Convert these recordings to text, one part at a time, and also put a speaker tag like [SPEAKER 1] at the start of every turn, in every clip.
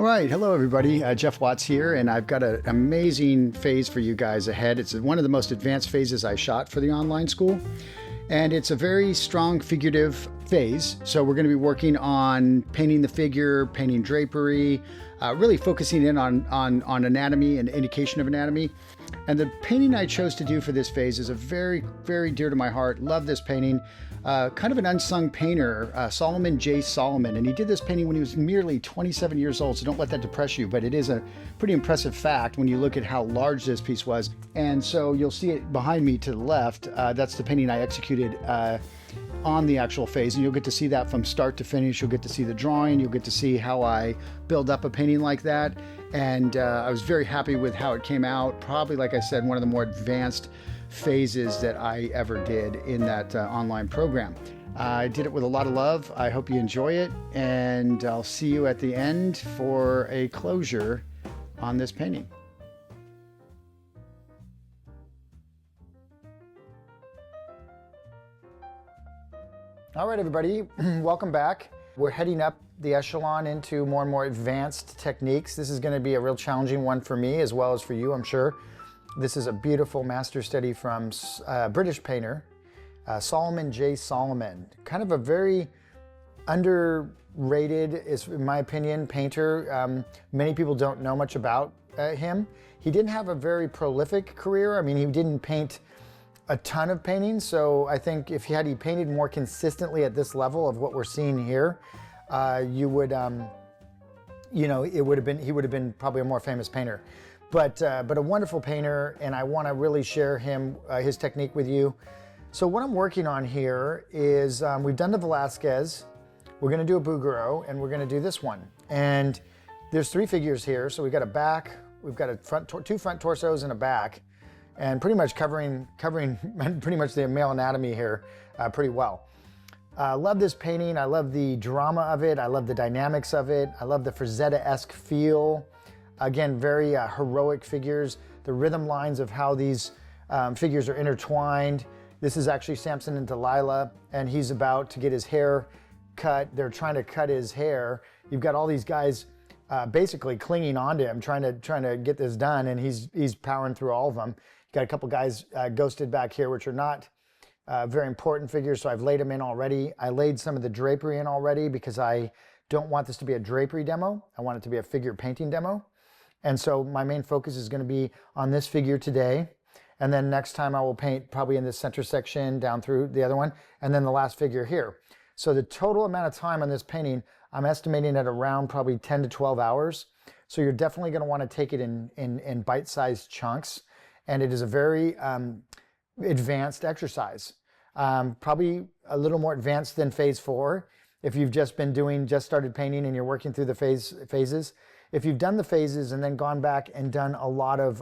[SPEAKER 1] All right, hello everybody. Jeff Watts here, and I've got an amazing phase for you guys ahead. It's one of the most advanced phases I shot for the online school, and it's a very strong figurative phase. So we're going to be working on painting the figure, painting drapery, really focusing in on anatomy and indication of anatomy. And the painting I chose to do for this phase is a very, very dear to my heart. Love this painting. Kind of an unsung painter, Solomon J. Solomon, and he did this painting when he was merely 27 years old, so don't let that depress you, but it is a pretty impressive fact when you look at how large this piece was. And so you'll see it behind me to the left. That's the painting I executed on the actual phase, and you'll get to see that from start to finish. You'll get to see the drawing, you'll get to see how I build up a painting like that, and I was very happy with how it came out. Probably, like I said, one of the more advanced phases that I ever did in that online program. I did it with a lot of love. I hope you enjoy it, and I'll see you at the end for a closure on this painting. All right, everybody, welcome back. We're heading up the echelon into more and more advanced techniques. This is going to be a real challenging one for me as well as for you, I'm sure. This is a beautiful master study from a British painter, Solomon J. Solomon. Kind of a very underrated, in my opinion, painter. Many people don't know much about him. He didn't have a very prolific career. I mean, he didn't paint a ton of paintings, so I think if he painted more consistently at this level of what we're seeing here, you would, he would have been probably a more famous painter. But a wonderful painter, and I want to really share his technique with you. So what I'm working on here is we've done the Velázquez, we're going to do a Bouguereau, and we're going to do this one. And there's three figures here. So we've got a back, we've got two front torsos and a back, and pretty much covering pretty much the male anatomy here pretty well. I love this painting. I love the drama of it. I love the dynamics of it. I love the Frazetta-esque feel. Again, very heroic figures. The rhythm lines of how these figures are intertwined. This is actually Samson and Delilah, and he's about to get his hair cut. They're trying to cut his hair. You've got all these guys basically clinging onto him, trying to get this done, and he's powering through all of them. You've got a couple guys ghosted back here, which are not very important figures, so I've laid them in already. I laid some of the drapery in already because I don't want this to be a drapery demo. I want it to be a figure painting demo. And so my main focus is going to be on this figure today. And then next time I will paint probably in this center section down through the other one. And then the last figure here. So the total amount of time on this painting, I'm estimating at around probably 10 to 12 hours. So you're definitely going to want to take it in bite-sized chunks. And it is a very advanced exercise. Probably a little more advanced than phase 4. If you've just started painting and you're working through the phases. If you've done the phases and then gone back and done a lot of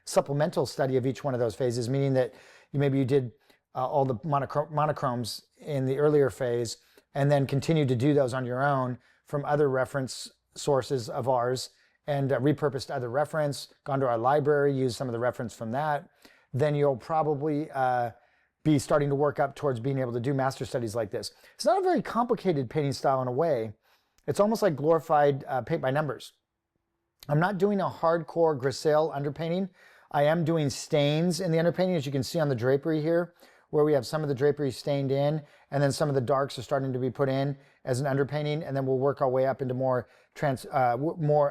[SPEAKER 1] supplemental study of each one of those phases, meaning that maybe you did all the monochromes in the earlier phase and then continued to do those on your own from other reference sources of ours and repurposed other reference, gone to our library, used some of the reference from that, then you'll probably be starting to work up towards being able to do master studies like this. It's not a very complicated painting style in a way. It's almost like glorified paint by numbers. I'm not doing a hardcore grisaille underpainting. I am doing stains in the underpainting, as you can see on the drapery here, where we have some of the drapery stained in, and then some of the darks are starting to be put in as an underpainting, and then we'll work our way up into more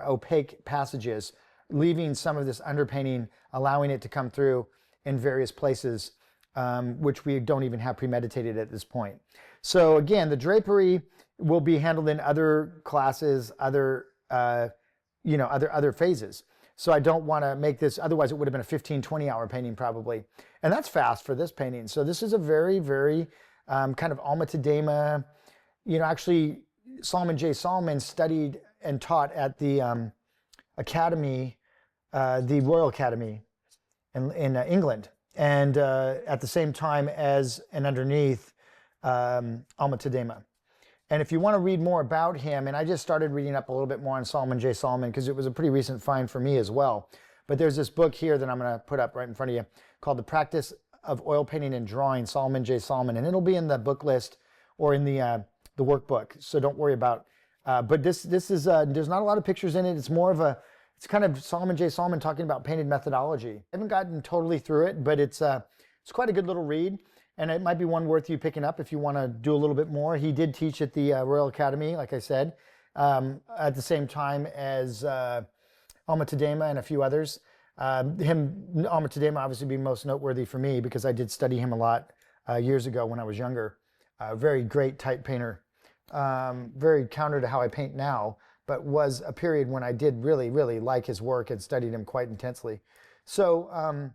[SPEAKER 1] opaque passages, leaving some of this underpainting, allowing it to come through in various places, which we don't even have premeditated at this point. So again, the drapery will be handled in other classes, other phases. So I don't want to make this, otherwise it would have been a 15, 20-hour painting probably. And that's fast for this painting. So this is a very, very kind of Alma-Tadema, actually Solomon J. Solomon studied and taught at the Academy, the Royal Academy in England. And at the same time as and underneath Alma-Tadema. And if you want to read more about him, and I just started reading up a little bit more on Solomon J. Solomon because it was a pretty recent find for me as well. But there's this book here that I'm going to put up right in front of you called The Practice of Oil Painting and Drawing, Solomon J. Solomon. And it'll be in the book list or in the workbook. So don't worry about But this is, there's not a lot of pictures in it. It's more of it's kind of Solomon J. Solomon talking about painted methodology. I haven't gotten totally through it, but it's quite a good little read. And it might be one worth you picking up if you want to do a little bit more. He did teach at the Royal Academy, like I said, at the same time as Alma-Tadema and a few others. Alma-Tadema obviously being most noteworthy for me because I did study him a lot years ago when I was younger. Very great type painter. Very counter to how I paint now, but was a period when I did really, really like his work and studied him quite intensely. So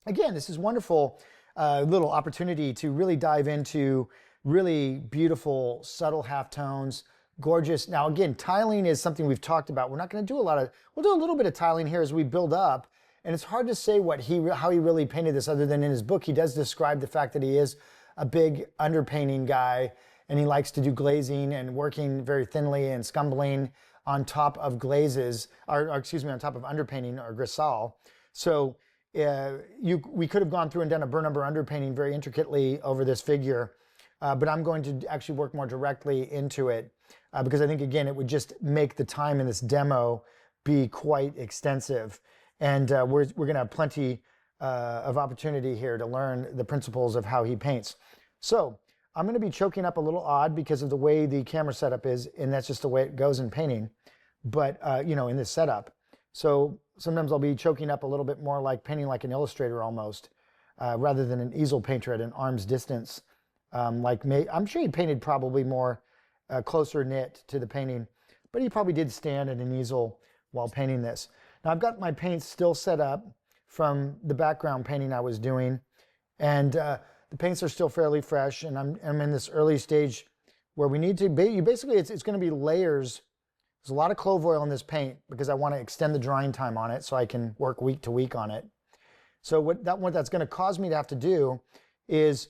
[SPEAKER 1] again, this is wonderful little opportunity to really dive into really beautiful, subtle halftones, gorgeous. Now, again, tiling is something we've talked about. We're not going to do we'll do a little bit of tiling here as we build up. And it's hard to say how he really painted this other than in his book. He does describe the fact that he is a big underpainting guy and he likes to do glazing and working very thinly and scumbling on top of glazes, or excuse me, on top of underpainting or grisal. So we could have gone through and done a burn umber underpainting very intricately over this figure, but I'm going to actually work more directly into it because I think, again, it would just make the time in this demo be quite extensive. And we're going to have plenty of opportunity here to learn the principles of how he paints. So I'm going to be choking up a little odd because of the way the camera setup is, and that's just the way it goes in painting, but in this setup. So sometimes I'll be choking up a little bit more like painting like an illustrator almost, rather than an easel painter at an arm's distance. I'm sure he painted probably more closer knit to the painting, but he probably did stand at an easel while painting this. Now I've got my paints still set up from the background painting I was doing, and the paints are still fairly fresh, and I'm in this early stage where we need to basically it's going to be layers. There's a lot of clove oil in this paint because I want to extend the drying time on it so I can work week to week on it. So what that's going to cause me to have to do is,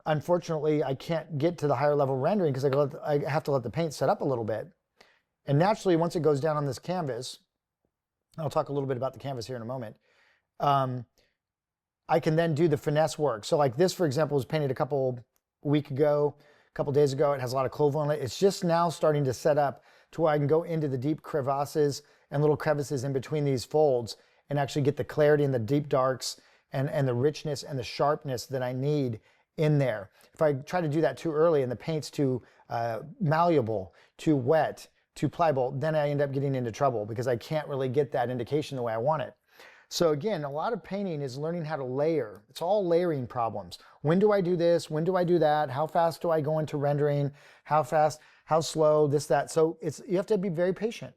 [SPEAKER 1] unfortunately, I can't get to the higher level rendering because I have to let the paint set up a little bit. And naturally, once it goes down on this canvas, I'll talk a little bit about the canvas here in a moment, I can then do the finesse work. So like this, for example, was painted a couple days ago. It has a lot of clove oil in it. It's just now starting to set up to where I can go into the deep crevasses and little crevices in between these folds and actually get the clarity and the deep darks and the richness and the sharpness that I need in there. If I try to do that too early and the paint's too malleable, too wet, too pliable, then I end up getting into trouble because I can't really get that indication the way I want it. So again, a lot of painting is learning how to layer. It's all layering problems. When do I do this? When do I do that? How fast do I go into rendering? How fast? How slow? This, that. So you have to be very patient.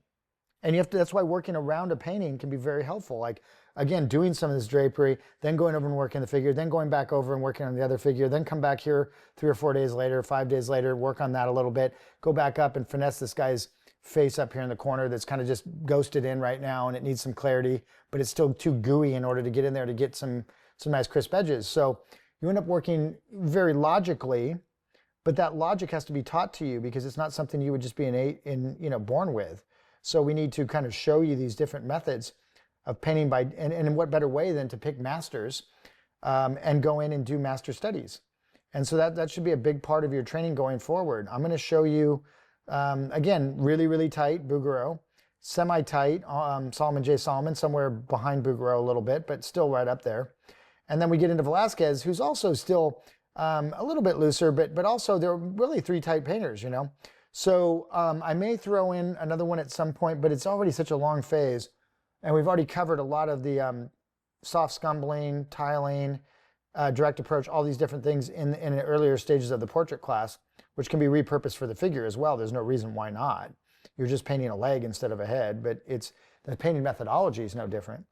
[SPEAKER 1] And that's why working around a painting can be very helpful. Like, again, doing some of this drapery, then going over and working the figure, then going back over and working on the other figure, then come back here 3 or 4 days later, 5 days later, work on that a little bit, go back up and finesse this guy's face up here in the corner that's kind of just ghosted in right now and it needs some clarity, but it's still too gooey in order to get in there to get some nice crisp edges. So you end up working very logically, but that logic has to be taught to you because it's not something you would just be born with. So we need to kind of show you these different methods of painting and in what better way than to pick masters and go in and do master studies. And so that should be a big part of your training going forward. I'm going to show you again, really, really tight Bouguereau, semi-tight Solomon J. Solomon, somewhere behind Bouguereau a little bit, but still right up there. And then we get into Velázquez, who's also still a little bit looser, but also they're really 3 tight painters, So I may throw in another one at some point, but it's already such a long phase. And we've already covered a lot of the soft scumbling, tiling, direct approach, all these different things in the earlier stages of the portrait class, which can be repurposed for the figure as well. There's no reason why not. You're just painting a leg instead of a head, but the painting methodology is no different.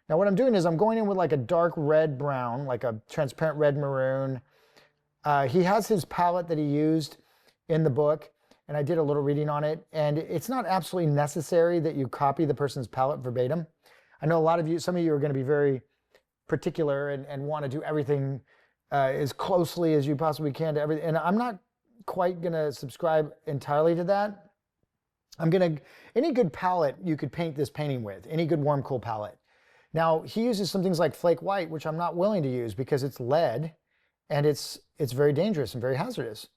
[SPEAKER 1] Now what I'm doing is I'm going in with like a dark red brown, like a transparent red maroon. He has his palette that he used in the book, and I did a little reading on it, and it's not absolutely necessary that you copy the person's palette verbatim. I know some of you are going to be very particular and want to do everything as closely as you possibly can to everything, and I'm not quite going to subscribe entirely to that. Any good palette you could paint this painting with, any good warm cool palette. Now he uses some things like flake white, which I'm not willing to use because it's lead and it's very dangerous and very hazardous.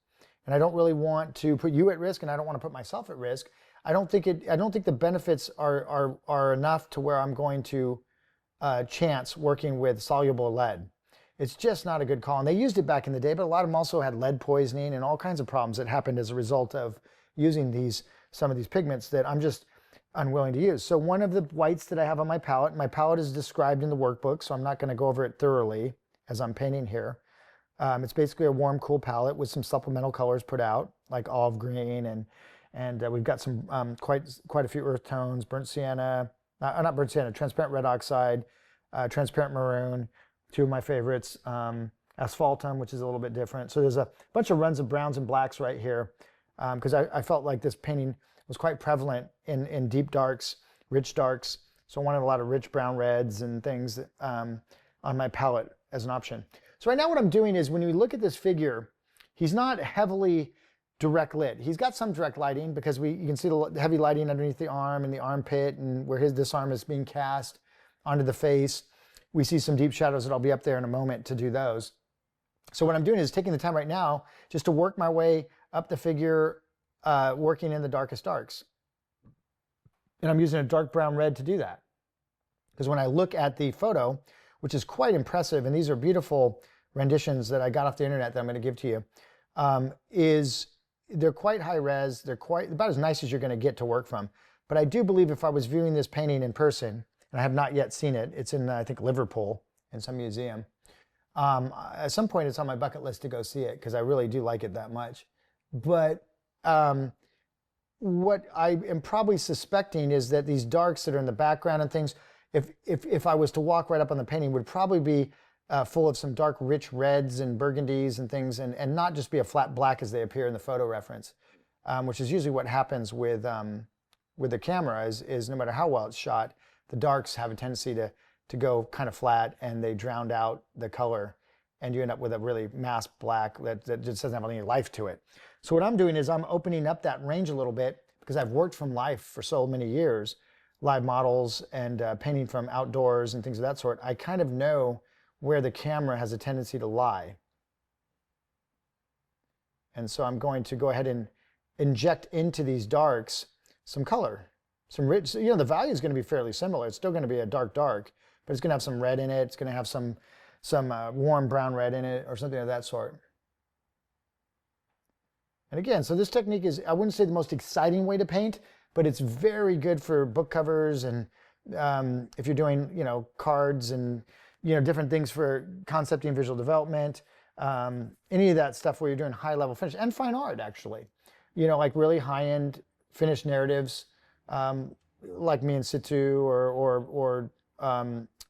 [SPEAKER 1] and I don't really want to put you at risk, and I don't want to put myself at risk. I don't think the benefits are enough to where I'm going to chance working with soluble lead. It's just not a good call. And they used it back in the day, but a lot of them also had lead poisoning and all kinds of problems that happened as a result of using some of these pigments that I'm just unwilling to use. So one of the whites that I have on my palette is described in the workbook, so I'm not going to go over it thoroughly as I'm painting here. It's basically a warm, cool palette with some supplemental colors put out, like olive green, and we've got some quite a few earth tones, burnt sienna, not burnt sienna, transparent red oxide, transparent maroon, two of my favorites, asphaltum, which is a little bit different. So there's a bunch of runs of browns and blacks right here, because I felt like this painting was quite prevalent in deep darks, rich darks. So I wanted a lot of rich brown reds and things on my palette as an option. So right now what I'm doing is, when you look at this figure, he's not heavily direct lit. He's got some direct lighting, because you can see the heavy lighting underneath the arm and the armpit, and where this arm is being cast onto the face. We see some deep shadows that I'll be up there in a moment to do those. So what I'm doing is taking the time right now just to work my way up the figure, working in the darkest darks. And I'm using a dark brown red to do that. Because when I look at the photo, which is quite impressive, and these are beautiful renditions that I got off the internet that I'm going to give to you, they're quite high res, they're quite about as nice as you're going to get to work from. But I do believe if I was viewing this painting in person, and I have not yet seen it, it's in, I think, Liverpool in some museum. At some point it's on my bucket list to go see it, because I really do like it that much. But what I am probably suspecting is that these darks that are in the background and things, if I was to walk right up on the painting, would probably be full of some dark, rich reds and burgundies and things, and not just be a flat black as they appear in the photo reference, which is usually what happens with the camera, is no matter how well it's shot, the darks have a tendency to go kind of flat, and they drown out the color, and you end up with a really masked black that just doesn't have any life to it. So what I'm doing is I'm opening up that range a little bit, because I've worked from life for so many years, live models and painting from outdoors and things of that sort. I kind of know where the camera has a tendency to lie. And so I'm going to go ahead and inject into these darks some color. Some rich, the value is going to be fairly similar. It's still going to be a dark, but it's going to have some red in it. It's going to have some warm brown red in it, or something of that sort. And again, so this technique is, I wouldn't say the most exciting way to paint, but it's very good for book covers, and if you're doing, cards and, different things for concepting, visual development, any of that stuff where you're doing high level finish, and fine art actually, like really high end finished narratives. Like me in situ, or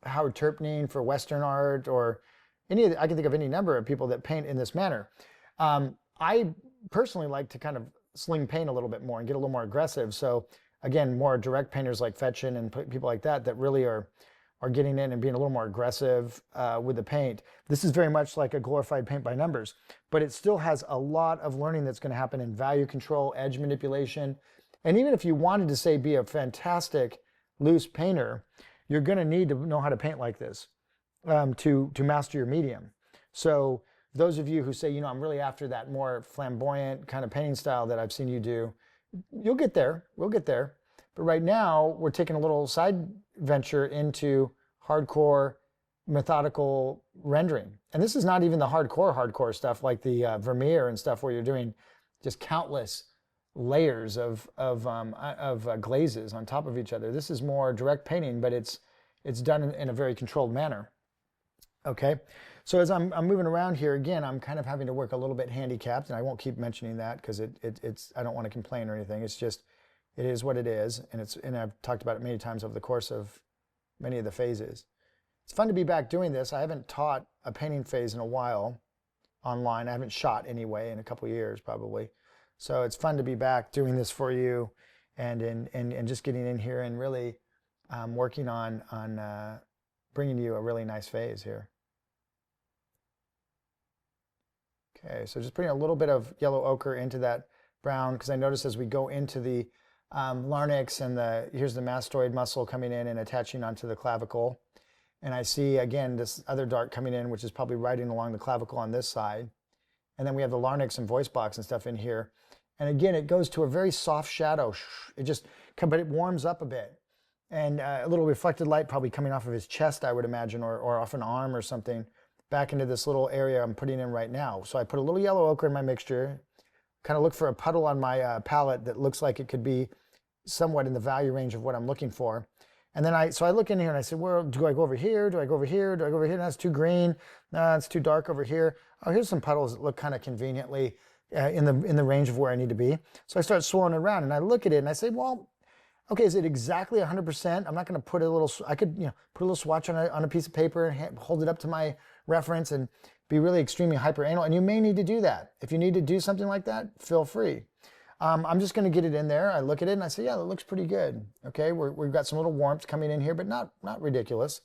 [SPEAKER 1] Howard Turpney for Western art, or I can think of any number of people that paint in this manner. I personally like to kind of sling paint a little bit more and get a little more aggressive. So again, more direct painters like Fetchin and people like that really are getting in and being a little more aggressive with the paint. This is very much like a glorified paint by numbers, but it still has a lot of learning that's going to happen in value control, edge manipulation. And even if you wanted to, say, be a fantastic loose painter, you're going to need to know how to paint like this to master your medium. So those of you who say, I'm really after that more flamboyant kind of painting style that I've seen you do, you'll get there. We'll get there. But right now, we're taking a little side venture into hardcore, methodical rendering. And this is not even the hardcore stuff like the Vermeer and stuff, where you're doing just countless layers of glazes on top of each other. This is more direct painting, but it's done in a very controlled manner. Okay, so as I'm moving around here, again, I'm kind of having to work a little bit handicapped, and I won't keep mentioning that because it's I don't want to complain or anything. It's just, it is what it is, and I've talked about it many times over the course of many of the phases. It's fun to be back doing this. I haven't taught a painting phase in a while online. I haven't shot anyway in a couple of years probably. So it's fun to be back doing this for you, and just getting in here and really working on bringing you a really nice phase here. Okay, so just putting a little bit of yellow ochre into that brown, because I notice as we go into the larynx, and here's the mastoid muscle coming in and attaching onto the clavicle, and I see again this other dark coming in, which is probably riding along the clavicle on this side. And then we have the larynx and voice box and stuff in here. And again, it goes to a very soft shadow. It just, but it warms up a bit. And a little reflected light probably coming off of his chest, I would imagine, or off an arm or something, back into this little area I'm putting in right now. So I put a little yellow ochre in my mixture, kind of look for a puddle on my palette that looks like it could be somewhat in the value range of what I'm looking for. And then so I look in here and I said, well, do I go over here? Do I go over here? Do I go over here? That's too green. No, it's too dark over here. Oh, here's some puddles that look kind of conveniently in the range of where I need to be. So I start swirling it around and I look at it and I say, well, okay, is it exactly 100%? I'm not going to put a little, I could, put a little swatch on a piece of paper and hold it up to my reference and be really extremely hyper anal. And you may need to do that. If you need to do something like that, feel free. I'm just going to get it in there. I look at it and I say, yeah, that looks pretty good. Okay, we've got some little warmth coming in here, but not ridiculous.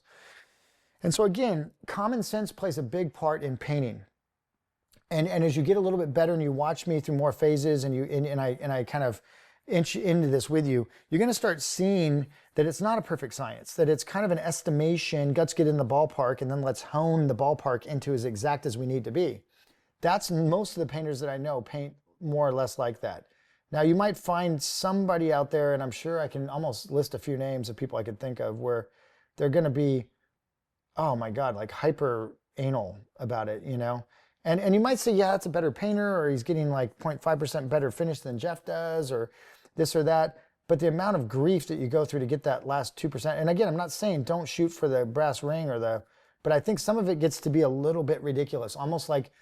[SPEAKER 1] And so again, common sense plays a big part in painting. And as you get a little bit better and you watch me through more phases and I kind of inch into this with you, you're going to start seeing that it's not a perfect science, that it's kind of an estimation, let's get in the ballpark and then let's hone the ballpark into as exact as we need to be. That's most of the painters that I know paint more or less like that. Now you might find somebody out there, and I'm sure I can almost list a few names of people I could think of where they're going to be, oh my God, like hyper anal about it, And you might say, yeah, that's a better painter, or he's getting like 0.5% better finish than Jeff does, or this or that. But the amount of grief that you go through to get that last 2%, and again, I'm not saying don't shoot for the brass ring but I think some of it gets to be a little bit ridiculous, almost like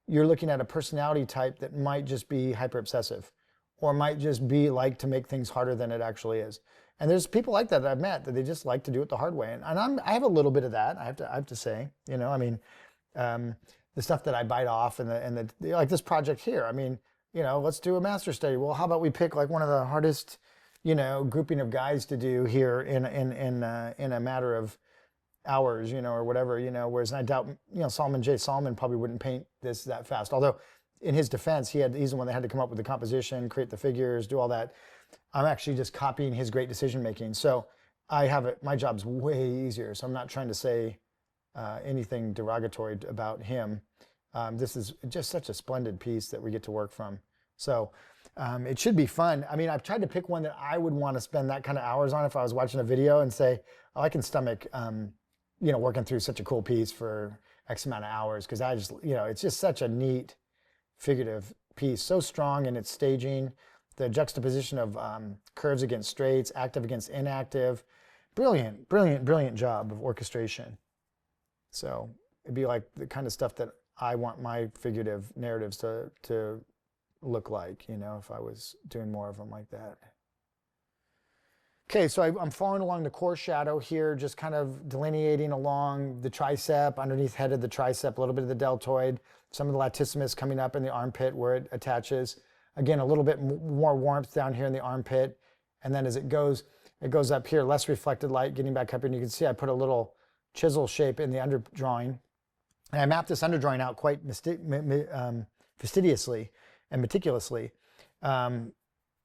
[SPEAKER 1] you're looking at a personality type that might just be hyper obsessive, or might just be like to make things harder than it actually is. And there's people like that I've met that they just like to do it the hard way. And I have a little bit of that, I have to say, the stuff that I bite off and like this project here. Let's do a master study. Well, how about we pick like one of the hardest, grouping of guys to do here in a matter of hours, or whatever, whereas I doubt, Solomon J. Solomon probably wouldn't paint this that fast. Although in his defense, he's the one that had to come up with the composition, create the figures, do all that. I'm actually just copying his great decision making. So my job's way easier. So I'm not trying to say anything derogatory about him. This is just such a splendid piece that we get to work from. So it should be fun. I've tried to pick one that I would want to spend that kind of hours on if I was watching a video and say, oh, I can stomach, working through such a cool piece for X amount of hours. Because I just, it's just such a neat figurative piece. So strong in its staging, the juxtaposition of curves against straights, active against inactive. Brilliant, brilliant, brilliant job of orchestration. So it'd be like the kind of stuff that I want my figurative narratives to look like, if I was doing more of them like that. Okay, so I'm following along the core shadow here, just kind of delineating along the tricep, underneath head of the tricep, a little bit of the deltoid, some of the latissimus coming up in the armpit where it attaches. Again, a little bit more warmth down here in the armpit. And then as it goes up here, less reflected light getting back up here. And you can see I put a little chisel shape in the underdrawing. And I mapped this underdrawing out quite fastidiously and meticulously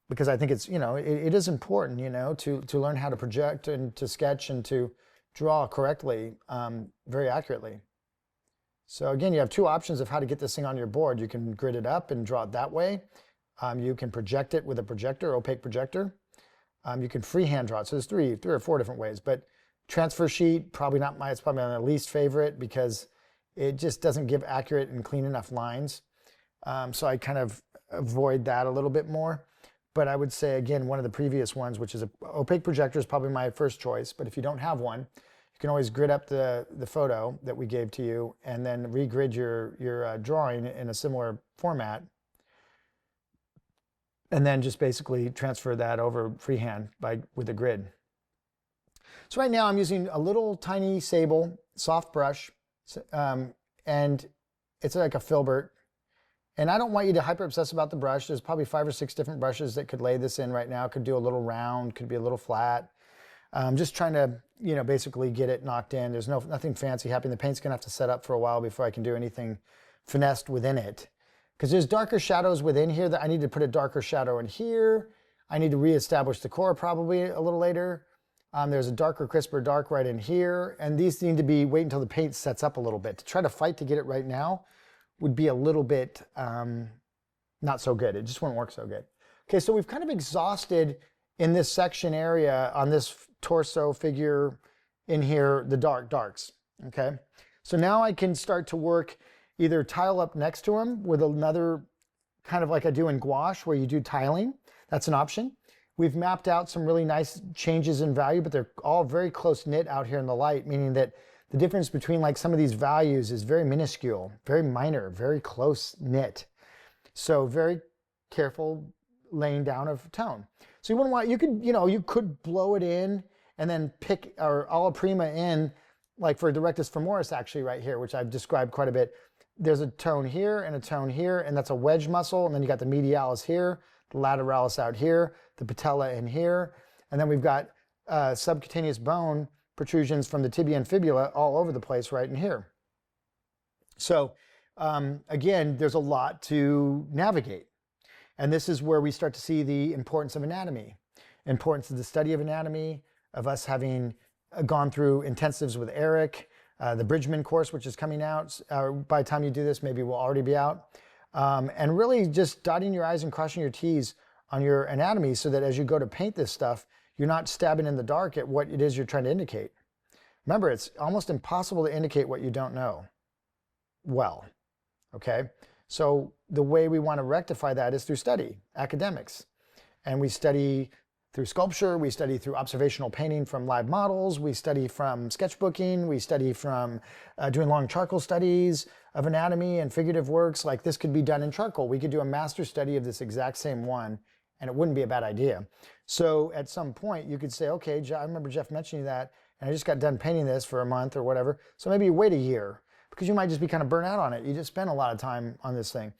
[SPEAKER 1] because I think it's, it is important, to learn how to project and to sketch and to draw correctly, very accurately. So again, you have two options of how to get this thing on your board. You can grid it up and draw it that way. You can project it with a projector, opaque projector. You can freehand draw it. So there's three or four different ways, but transfer sheet, it's probably my least favorite because it just doesn't give accurate and clean enough lines. So I kind of avoid that a little bit more. But I would say, again, one of the previous ones, which is an opaque projector, is probably my first choice. But if you don't have one, you can always grid up the photo that we gave to you and then regrid your drawing in a similar format. And then just basically transfer that over freehand with a grid. So right now I'm using a little tiny sable, soft brush, and it's like a filbert. And I don't want you to hyper obsess about the brush. There's probably 5 or 6 different brushes that could lay this in right now. Could do a little round, could be a little flat. Just trying to, basically get it knocked in. There's nothing fancy happening. The paint's gonna have to set up for a while before I can do anything finessed within it. Because there's darker shadows within here that I need to put a darker shadow in here. I need to reestablish the core probably a little later. There's a darker, crisper dark right in here. And these need to wait until the paint sets up a little bit. To try to fight to get it right now would be a little bit not so good. It just wouldn't work so good. Okay, so we've kind of exhausted in this section area on this torso figure in here, the darks, okay? So now I can start to work either tile up next to them with another kind of like I do in gouache where you do tiling. That's an option. We've mapped out some really nice changes in value, but they're all very close knit out here in the light, meaning that the difference between like some of these values is very minuscule, very minor, very close knit. So very careful laying down of tone. So you wouldn't want, you could blow it in and then pick or alla prima in, like for directus femoris actually right here, which I've described quite a bit. There's a tone here and a tone here, and that's a wedge muscle. And then you got the medialis here, the lateralis out here, the patella in here. And then we've got subcutaneous bone protrusions from the tibia and fibula all over the place right in here. So again, there's a lot to navigate. And this is where we start to see the importance of anatomy, importance of the study of anatomy, of us having gone through intensives with Eric, the Bridgman course, which is coming out. By the time you do this, maybe will already be out. And really just dotting your I's and crossing your T's on your anatomy so that as you go to paint this stuff, you're not stabbing in the dark at what it is you're trying to indicate. Remember, it's almost impossible to indicate what you don't know well, okay? So the way we want to rectify that is through study, academics. And we study through sculpture, we study through observational painting from live models, we study from sketchbooking, we study from doing long charcoal studies of anatomy and figurative works. Like this could be done in charcoal. We could do a master study of this exact same one, and it wouldn't be a bad idea. So at some point you could say, okay, I remember Jeff mentioning that, and I just got done painting this for a month or whatever. So maybe you wait a year, because you might just be kind of burnt out on it. You just spent a lot of time on this thing.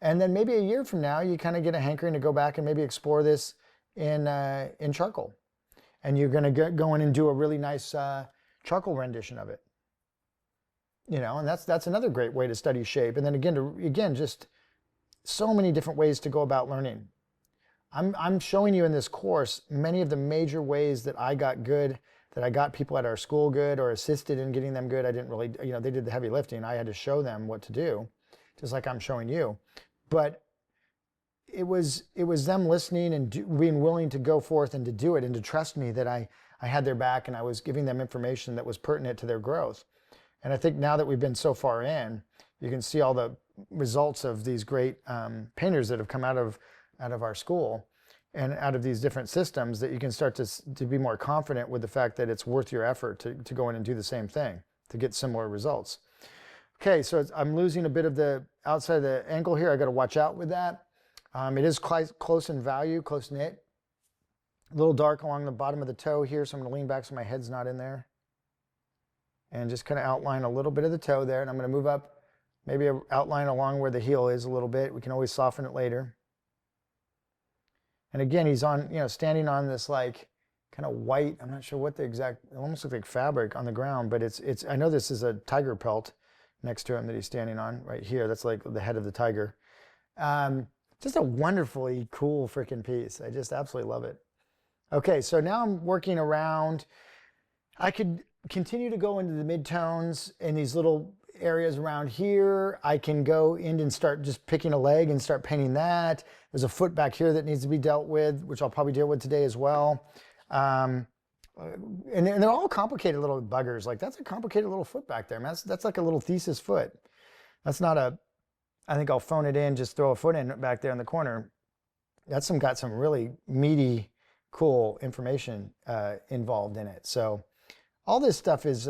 [SPEAKER 1] And then maybe a year from now, you kind of get a hankering to go back and maybe explore this in charcoal. And you're going to go in and do a really nice charcoal rendition of it. You know, and that's another great way to study shape. And then again, just so many different ways to go about learning. I'm showing you in this course many of the major ways that I got good, that I got people at our school good or assisted in getting them good. I didn't really, they did the heavy lifting. I had to show them what to do, just like I'm showing you. But it was them listening and being willing to go forth and to do it and to trust me that I had their back and I was giving them information that was pertinent to their growth. And I think now that we've been so far in, you can see all the results of these great painters that have come out of our school and out of these different systems, that you can start to be more confident with the fact that it's worth your effort to go in and do the same thing to get similar results. Okay, so I'm losing a bit of the outside of the ankle here. I got to watch out with that. It is close in value, close knit. A little dark along the bottom of the toe here, so I'm going to lean back so my head's not in there. And just kind of outline a little bit of the toe there. And I'm going to move up, maybe an outline along where the heel is a little bit. We can always soften it later. And again, he's on, standing on this like kind of white, I'm not sure what the exact, it almost looks like fabric on the ground, but it's, I know this is a tiger pelt next to him that he's standing on right here. That's like the head of the tiger. Just a wonderfully cool freaking piece. I just absolutely love it. Okay, so now I'm working around. I could continue to go into the midtones in these little areas around here. I can go in and start just picking a leg and start painting that. There's a foot back here that needs to be dealt with, which I'll probably deal with today as well. And they're all complicated little buggers. Like that's a complicated little foot back there, man. That's like a little thesis foot. That's not a, I think I'll phone it in, just throw a foot in back there in the corner. That's got some really meaty, cool information involved in it. So all this stuff is,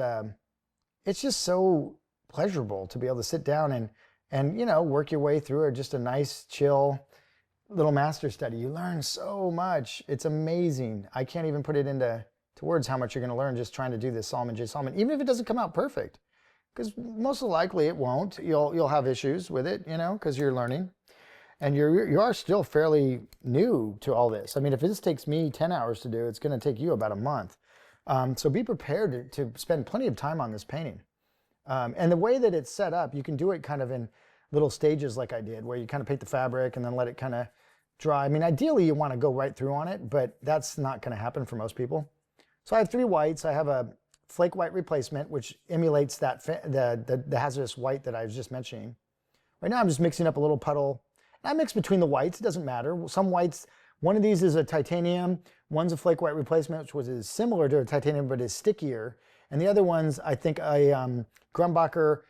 [SPEAKER 1] it's just so pleasurable to be able to sit down and work your way through just a nice, chill little master study. You learn so much. It's amazing. I can't even put it into words how much you're going to learn just trying to do this Solomon J. Solomon, even if it doesn't come out perfect, because most likely it won't. You'll have issues with it, because you're learning, and you are still fairly new to all this. I mean, if this takes me 10 hours to do, it's going to take you about a month. So be prepared to spend plenty of time on this painting. And the way that it's set up, you can do it kind of in little stages like I did, where you kind of paint the fabric and then let it kind of dry. I mean, ideally you want to go right through on it, but that's not going to happen for most people. So I have 3 whites. I have a flake white replacement, which emulates that the hazardous white that I was just mentioning, Right now I'm just mixing up a little puddle. And I mix between the whites, it doesn't matter. Some whites, one of these is a titanium, one's a flake white replacement, which is similar to a titanium but is stickier. And the other one's, I think, a Grumbacher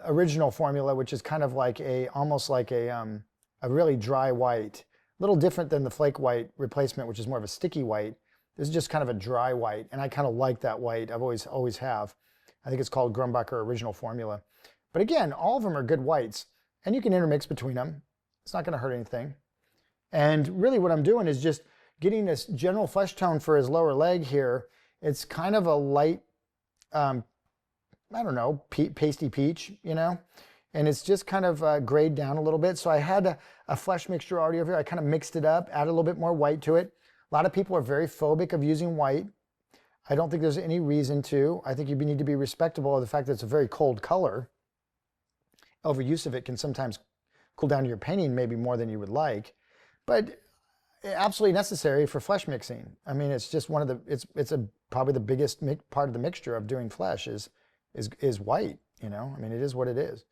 [SPEAKER 1] original formula, which is kind of like almost like a really dry white. A little different than the flake white replacement, which is more of a sticky white. This is just kind of a dry white, and I kind of like that white. I've always have. I think it's called Grumbacher original formula. But again, all of them are good whites, and you can intermix between them. It's not going to hurt anything. And really what I'm doing is just getting this general flesh tone for his lower leg here. It's kind of a light, I don't know, pasty peach, you know? And it's just kind of grayed down a little bit. So I had a flesh mixture already over here. I kind of mixed it up, added a little bit more white to it. A lot of people are very phobic of using white. I don't think there's any reason to. I think you need to be respectable of the fact that it's a very cold color. Overuse of it can sometimes cool down your painting maybe more than you would like, but absolutely necessary for flesh mixing. I mean, it's just one of the, probably the biggest part of the mixture of doing flesh is white, you know? I mean, it is what it is.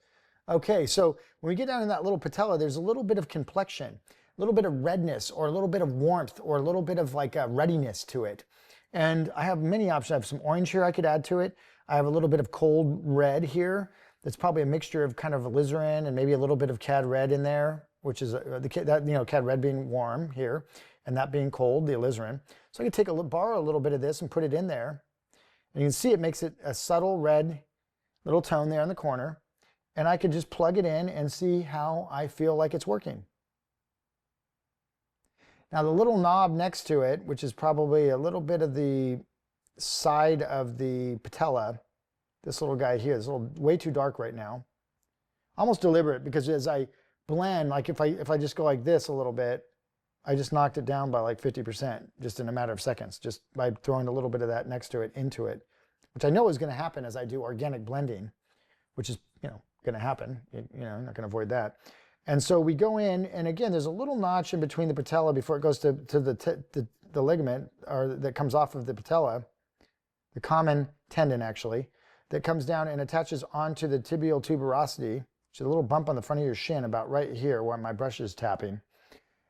[SPEAKER 1] Okay, so when we get down in that little patella, there's a little bit of complexion, a little bit of redness, or a little bit of warmth, or a little bit of like a ruddiness to it. And I have many options. I have some orange here I could add to it. I have a little bit of cold red here. That's probably a mixture of kind of alizarin and maybe a little bit of cad red in there, which is cad red being warm here, and that being cold, the alizarin. So I could borrow a little bit of this and put it in there. And you can see it makes it a subtle red little tone there in the corner. And I could just plug it in and see how I feel like it's working. Now the little knob next to it, which is probably a little bit of the side of the patella, this little guy here is way too dark right now. Almost deliberate, because as I blend, like if I just go like this a little bit, I just knocked it down by like 50% just in a matter of seconds, just by throwing a little bit of that next to it into it, which I know is going to happen as I do organic blending, which is, you know, going to happen. You know, I'm not going to avoid that. And so we go in, and again, there's a little notch in between the patella before it goes to the ligament, or that comes off of the patella, the common tendon actually, that comes down and attaches onto the tibial tuberosity, which is a little bump on the front of your shin about right here where my brush is tapping.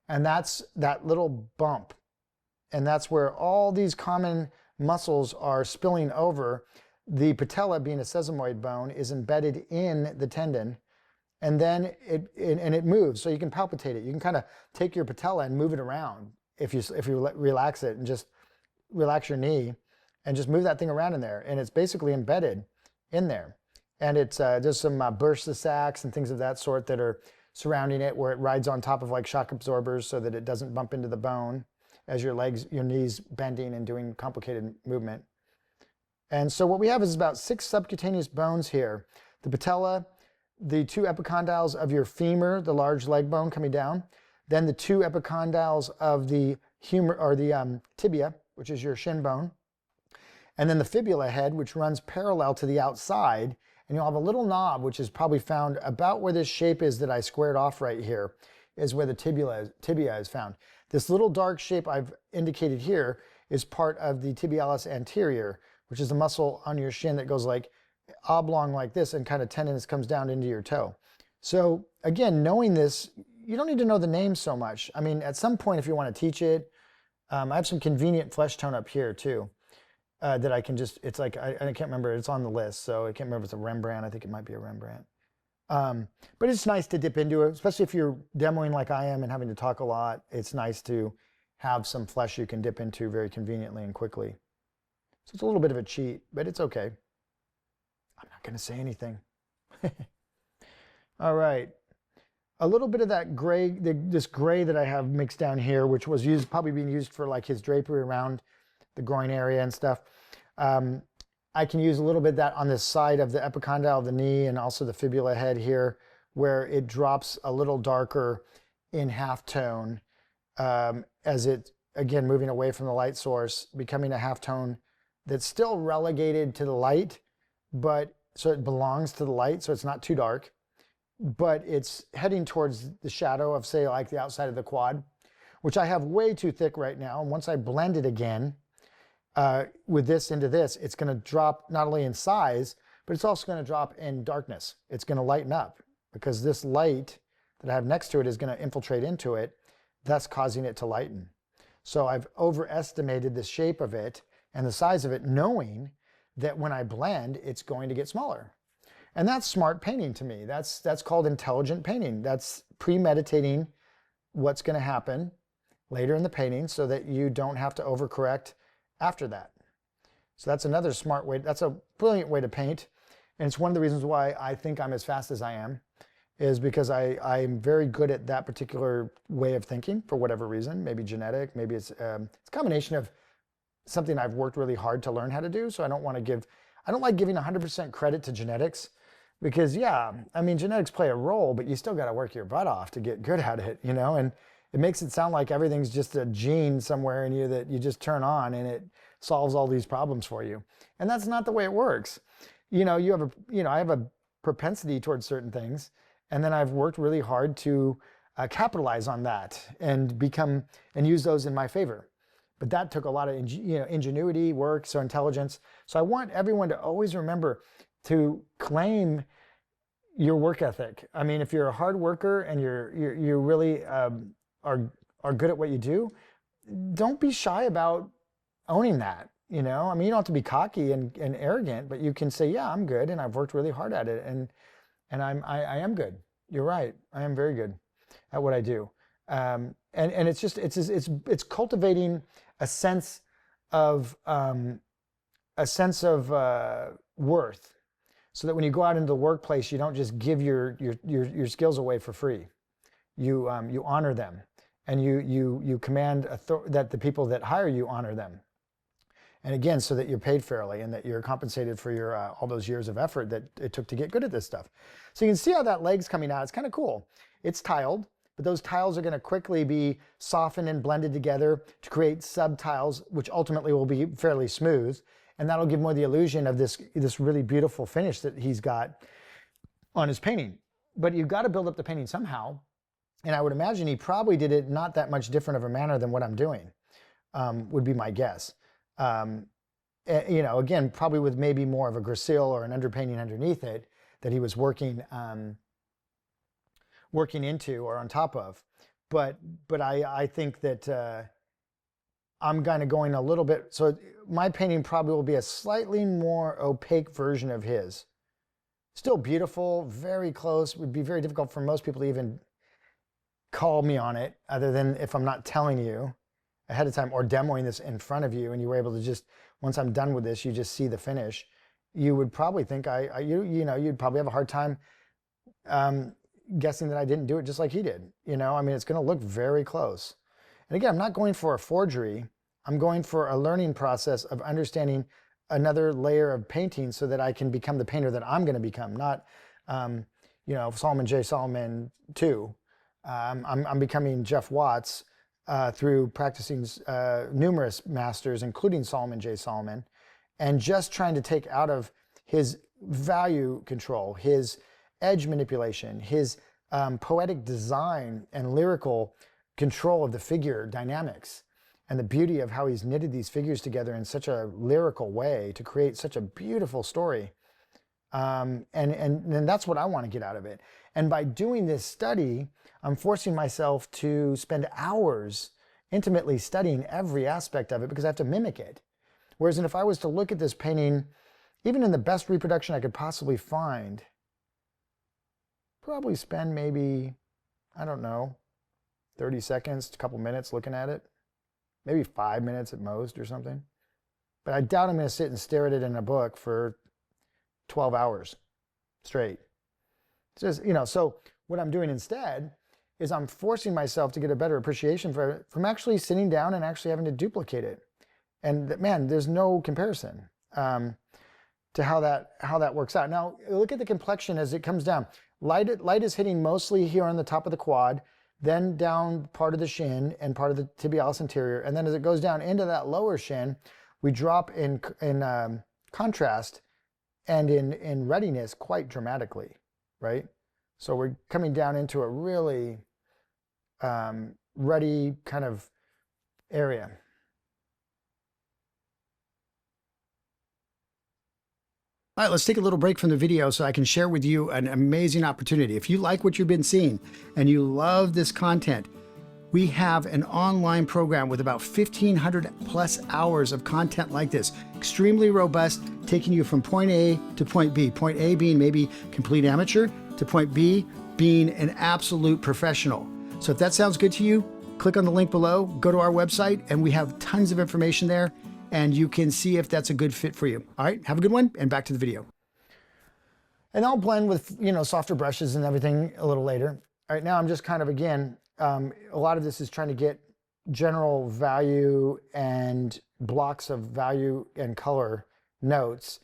[SPEAKER 1] And that's that little bump. And that's where all these common muscles are spilling over. The patella, being a sesamoid bone, is embedded in the tendon, and then it moves. So you can palpitate it. You can kind of take your patella and move it around if you relax it and just relax your knee and just move that thing around in there. And it's basically embedded in there. And it's there's some bursa sacs and things of that sort that are surrounding it, where it rides on top of like shock absorbers so that it doesn't bump into the bone as your knees bending and doing complicated movement. And so what we have is about 6 subcutaneous bones here. The patella, the 2 epicondyles of your femur, the large leg bone coming down, then the 2 epicondyles of the humor, or the tibia, which is your shin bone, and then the fibula head, which runs parallel to the outside, and you'll have a little knob, which is probably found about where this shape is that I squared off right here, is where the tibia is found. This little dark shape I've indicated here is part of the tibialis anterior, which is the muscle on your shin that goes like oblong like this and kind of tendons comes down into your toe. So again, knowing this, you don't need to know the name so much. I mean, at some point, if you want to teach it, I have some convenient flesh tone up here too, that I can just, it's like, I can't remember, it's on the list, so I can't remember if it's a Rembrandt. I think it might be a Rembrandt. But it's nice to dip into it, especially if you're demoing like I am and having to talk a lot. It's nice to have some flesh you can dip into very conveniently and quickly. So it's a little bit of a cheat, but it's okay. I'm not going to say anything. All right. A little bit of that gray, this gray that I have mixed down here, which was probably being used for like his drapery around the groin area and stuff. I can use a little bit of that on this side of the epicondyle of the knee and also the fibula head here, where it drops a little darker in halftone as it, again, moving away from the light source, becoming a halftone that's still relegated to the light, but so it belongs to the light, so it's not too dark, but it's heading towards the shadow of, say, like the outside of the quad, which I have way too thick right now. And once I blend it again with this into this, it's going to drop not only in size, but it's also going to drop in darkness. It's going to lighten up. because this light that I have next to it is going to infiltrate into it, thus causing it to lighten. So I've overestimated the shape of it and the size of it, knowing that when I blend, it's going to get smaller. And that's smart painting to me. That's called intelligent painting. That's premeditating what's going to happen later in the painting so that you don't have to overcorrect after that. So that's another smart way. That's a brilliant way to paint. And it's one of the reasons why I think I'm as fast as I am, is because I'm very good at that particular way of thinking for whatever reason. Maybe genetic, maybe it's a combination of something I've worked really hard to learn how to do. So I don't like giving 100% credit to genetics, because yeah, I mean, genetics play a role, but you still got to work your butt off to get good at it, you know? And it makes it sound like everything's just a gene somewhere in you that you just turn on and it solves all these problems for you. And that's not the way it works. You know, I have a propensity towards certain things, and then I've worked really hard to capitalize on that and use those in my favor. But that took a lot of ingenuity, work, so intelligence. So I want everyone to always remember to claim your work ethic. I mean, if you're a hard worker and you really are good at what you do, don't be shy about owning that. You know, I mean, you don't have to be cocky and arrogant, but you can say, yeah, I'm good and I've worked really hard at it, and I am good. You're right. I am very good at what I do. And it's cultivating a sense of worth, so that when you go out into the workplace, you don't just give your skills away for free. You honor them, and you command that the people that hire you honor them. And again, so that you're paid fairly and that you're compensated for your all those years of effort that it took to get good at this stuff. So you can see how that leg's coming out. It's kind of cool. It's tiled, but those tiles are going to quickly be softened and blended together to create sub-tiles, which ultimately will be fairly smooth. And that'll give more the illusion of this really beautiful finish that he's got on his painting. But you've got to build up the painting somehow. And I would imagine he probably did it not that much different of a manner than what I'm doing, would be my guess. You know, again, probably with maybe more of a grisaille or an underpainting underneath it that he was working into or on top of. But I think that I'm kind of going a little bit, so my painting probably will be a slightly more opaque version of his. Still beautiful, very close. Would be very difficult for most people to even call me on it, other than if I'm not telling you ahead of time or demoing this in front of you, and you were able to just, once I'm done with this, you just see the finish. You would probably think you'd probably have a hard time guessing that I didn't do it just like he did. You know, I mean, it's going to look very close. And again, I'm not going for a forgery. I'm going for a learning process of understanding another layer of painting so that I can become the painter that I'm going to become, not, Solomon J. Solomon 2. I'm becoming Jeff Watts through practicing numerous masters, including Solomon J. Solomon, and just trying to take out of his value control, his edge manipulation, his poetic design and lyrical control of the figure dynamics, and the beauty of how he's knitted these figures together in such a lyrical way to create such a beautiful story. And that's what I want to get out of it. And by doing this study, I'm forcing myself to spend hours intimately studying every aspect of it, because I have to mimic it. Whereas if I was to look at this painting, even in the best reproduction I could possibly find, probably spend maybe, I don't know, 30 seconds, a couple minutes looking at it. Maybe 5 minutes at most or something. But I doubt I'm going to sit and stare at it in a book for 12 hours straight. It's just, so what I'm doing instead is I'm forcing myself to get a better appreciation for it from actually sitting down and actually having to duplicate it. And man, there's no comparison to how that works out. Now, look at the complexion as it comes down. Light is hitting mostly here on the top of the quad, then down part of the shin and part of the tibialis anterior. And then as it goes down into that lower shin, we drop in contrast and in readiness quite dramatically, right? So we're coming down into a really ready kind of area. All right, let's take a little break from the video so I can share with you an amazing opportunity. If you like what you've been seeing and you love this content, we have an online program with about 1,500 plus hours of content like this, extremely robust, taking you from point A to point B. Point A being maybe complete amateur, to point B being an absolute professional. So if that sounds good to you, click on the link below, go to our website, and we have tons of information there, and you can see if that's a good fit for you. All right, have a good one, and back to the video. And I'll blend with, softer brushes and everything a little later. All right, now I'm just kind of, again, a lot of this is trying to get general value and blocks of value and color notes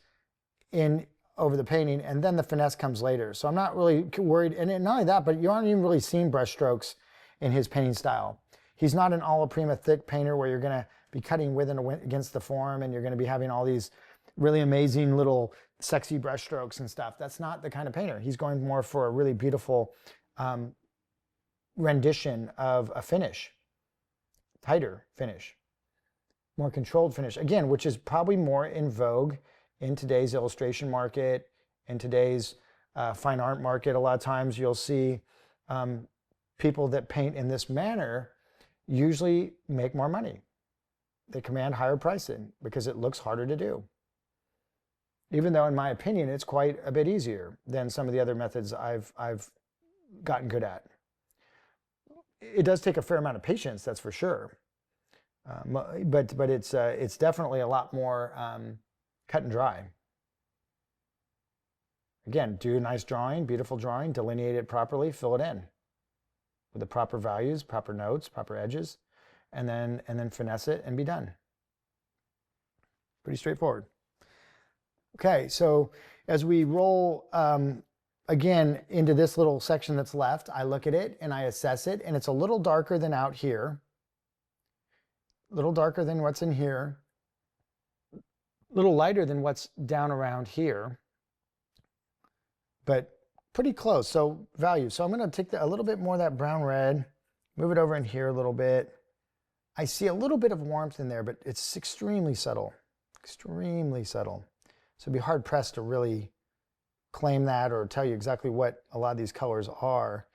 [SPEAKER 1] in over the painting, and then the finesse comes later. So I'm not really worried, and not only that, but you aren't even really seeing brush strokes in his painting style. He's not an alla prima thick painter where you're gonna be cutting with and against the form, and you're gonna be having all these really amazing little sexy brush strokes and stuff. That's not the kind of painter. He's going more for a really beautiful rendition of a finish, tighter finish, more controlled finish, again, which is probably more in vogue in today's illustration market, in today's fine art market. A lot of times you'll see people that paint in this manner usually make more money. They command higher pricing because it looks harder to do. Even though, in my opinion, it's quite a bit easier than some of the other methods I've gotten good at. It does take a fair amount of patience, that's for sure. But it's definitely a lot more cut and dry. Again, do a nice drawing, beautiful drawing, delineate it properly, fill it in with the proper values, proper notes, proper edges, and then finesse it and be done. Pretty straightforward. Okay, so as we roll again into this little section that's left, I look at it and I assess it, and it's a little darker than out here, a little darker than what's in here, a little lighter than what's down around here, but pretty close. So value. So I'm going to take a little bit more of that brown red, move it over in here a little bit. I see a little bit of warmth in there, but it's extremely subtle, extremely subtle. So it'd be hard pressed to really claim that or tell you exactly what a lot of these colors are.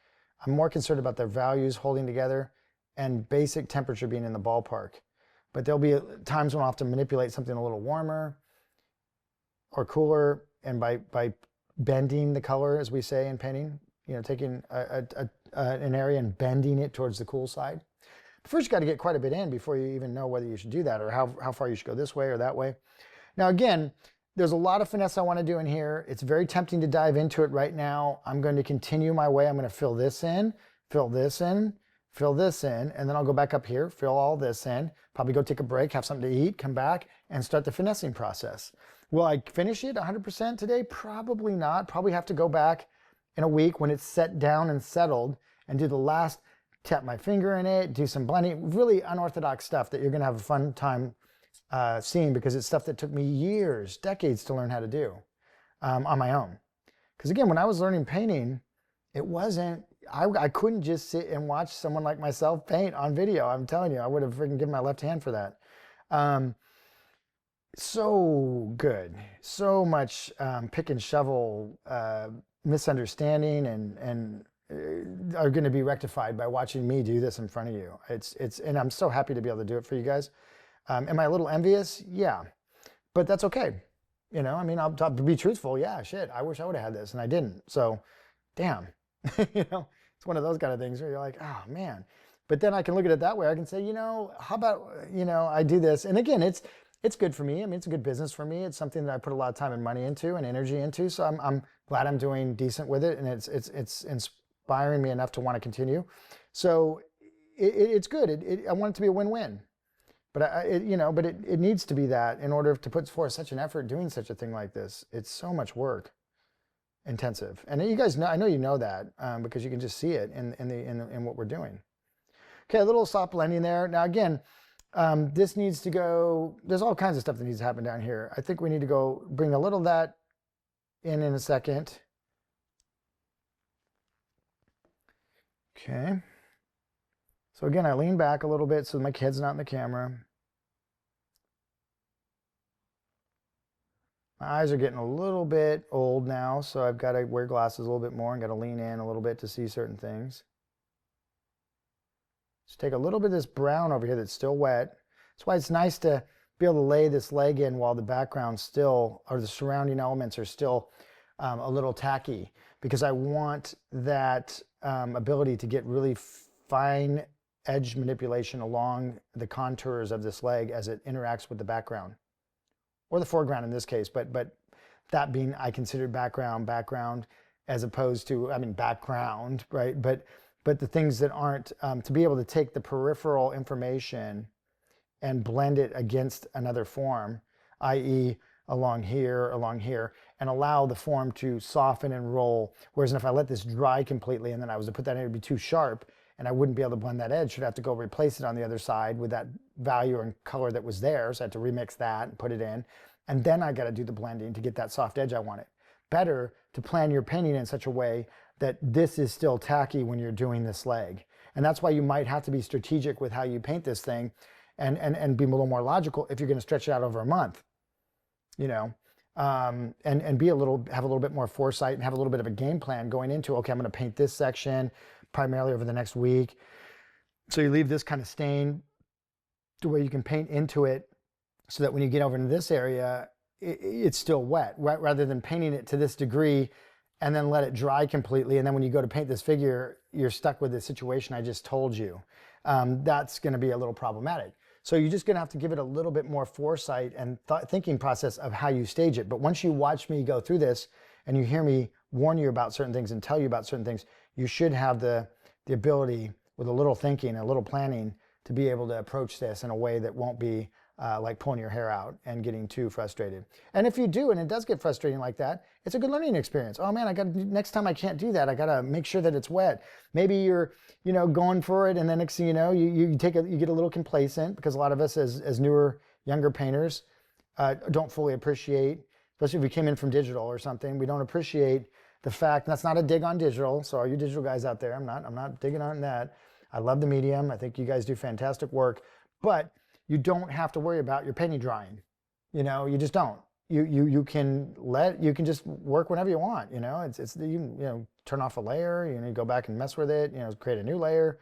[SPEAKER 1] I'm more concerned about their values holding together and basic temperature being in the ballpark. But there'll be times when I'll have to manipulate something a little warmer or cooler, and by bending the color, as we say in painting, taking an area and bending it towards the cool side. First, you got to get quite a bit in before you even know whether you should do that or how far you should go this way or that way. Now, again, there's a lot of finesse I want to do in here. It's very tempting to dive into it right now. I'm going to continue my way. I'm going to fill this in, fill this in, fill this in, and then I'll go back up here, fill all this in, probably go take a break, have something to eat, come back, and start the finessing process. Will I finish it 100% today? Probably not. Probably have to go back in a week when it's set down and settled and do the last, tap my finger in it, do some blending, really unorthodox stuff that you're going to have a fun time seeing, because it's stuff that took me years, decades to learn how to do on my own. Because again, when I was learning painting, it wasn't, I couldn't just sit and watch someone like myself paint on video. I'm telling you, I would have freaking given my left hand for that. So good, so much pick and shovel misunderstanding and are going to be rectified by watching me do this in front of you. And I'm so happy to be able to do it for you guys. Am I a little envious? Yeah, but that's okay. I mean, I'll be truthful. Yeah, shit, I wish I would have had this and I didn't. So, damn, it's one of those kind of things where you're like, oh man. But then I can look at it that way. I can say, how about, I do this. And again, it's good for me. I mean, it's a good business for me. It's something that I put a lot of time and money into and energy into. So I'm glad I'm doing decent with it, and it's inspiring me enough to want to continue. So it's good. I want it to be a win-win. But it needs to be that in order to put forth such an effort doing such a thing like this. It's so much work, intensive, and you guys know. I know you know that because you can just see it in what we're doing. Okay, a little soft blending there. Now again, this needs to go. There's all kinds of stuff that needs to happen down here. I think we need to go bring a little of that in a second. Okay. So again, I lean back a little bit so my kid's not in the camera. My eyes are getting a little bit old now, so I've got to wear glasses a little bit more and got to lean in a little bit to see certain things. Just take a little bit of this brown over here that's still wet. That's why it's nice to be able to lay this leg in while the background still, or the surrounding elements are still a little tacky, because I want that ability to get really fine edge manipulation along the contours of this leg as it interacts with the background, or the foreground in this case, but that being, I consider background, as opposed to, I mean, background, right? But the things that aren't, to be able to take the peripheral information and blend it against another form, i.e. along here, and allow the form to soften and roll. Whereas if I let this dry completely and then I was to put that in, it'd be too sharp and I wouldn't be able to blend that edge. So I'd have to go replace it on the other side with that value and color that was there. So I had to remix that and put it in. And then I got to do the blending to get that soft edge I wanted. Better to plan your painting in such a way that this is still tacky when you're doing this leg. And that's why you might have to be strategic with how you paint this thing and be a little more logical if you're going to stretch it out over a month, you know, and have a little bit more foresight and have a little bit of a game plan going into, okay, I'm going to paint this section primarily over the next week. So you leave this kind of stain to where you can paint into it so that when you get over into this area, it's still wet, right? Rather than painting it to this degree and then let it dry completely. And then when you go to paint this figure, you're stuck with the situation I just told you. That's going to be a little problematic. So you're just going to have to give it a little bit more foresight and thinking process of how you stage it. But once you watch me go through this and you hear me warn you about certain things and tell you about certain things, you should have the ability with a little thinking, a little planning, to be able to approach this in a way that won't be like pulling your hair out and getting too frustrated. And if you do, and it does get frustrating like that, it's a good learning experience. Oh man, next time I can't do that. I got to make sure that it's wet. Maybe you're, going for it, and then next thing you know, you get a little complacent, because a lot of us as newer, younger painters don't fully appreciate, especially if we came in from digital or something, we don't appreciate the fact, and that's not a dig on digital. So all you digital guys out there, I'm not digging on that. I love the medium. I think you guys do fantastic work, but you don't have to worry about your painting drying. You just don't. You can just work whenever you want. You turn off a layer. You go back and mess with it. Create a new layer.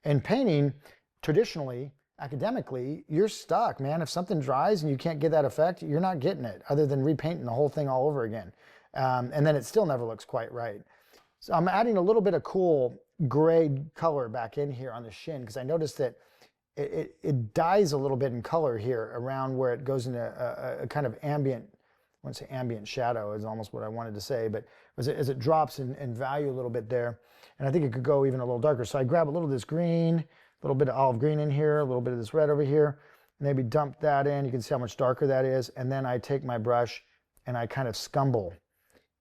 [SPEAKER 1] And painting, traditionally, academically, you're stuck, man. If something dries and you can't get that effect, you're not getting it, other than repainting the whole thing all over again. And then it still never looks quite right. So I'm adding a little bit of cool gray color back in here on the shin, because I noticed that it dyes a little bit in color here around where it goes into a kind of ambient, I wouldn't say ambient shadow is almost what I wanted to say, but as it drops in value a little bit there. And I think it could go even a little darker. So I grab a little of this green, a little bit of olive green in here, a little bit of this red over here, maybe dump that in. You can see how much darker that is. And then I take my brush and I kind of scumble.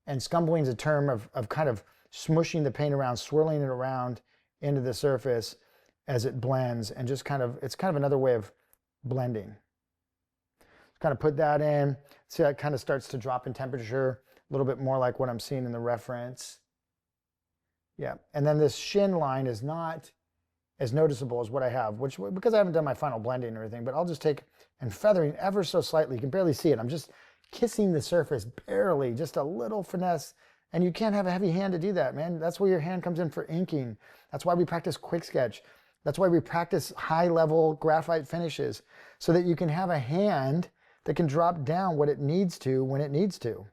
[SPEAKER 1] And scumbling is a term of kind of smushing the paint around, swirling it around into the surface as it blends, and just it's kind of another way of blending. Kind of put that in. See how it kind of starts to drop in temperature, a little bit more like what I'm seeing in the reference. Yeah, and then this shin line is not as noticeable as what I have, because I haven't done my final blending or anything, but I'll just take and feathering ever so slightly. You can barely see it. I'm just kissing the surface barely, just a little finesse. And you can't have a heavy hand to do that, man. That's where your hand comes in for inking. That's why we practice quick sketch. That's why we practice high-level graphite finishes, so that you can have a hand that can drop down what it needs to when it needs to,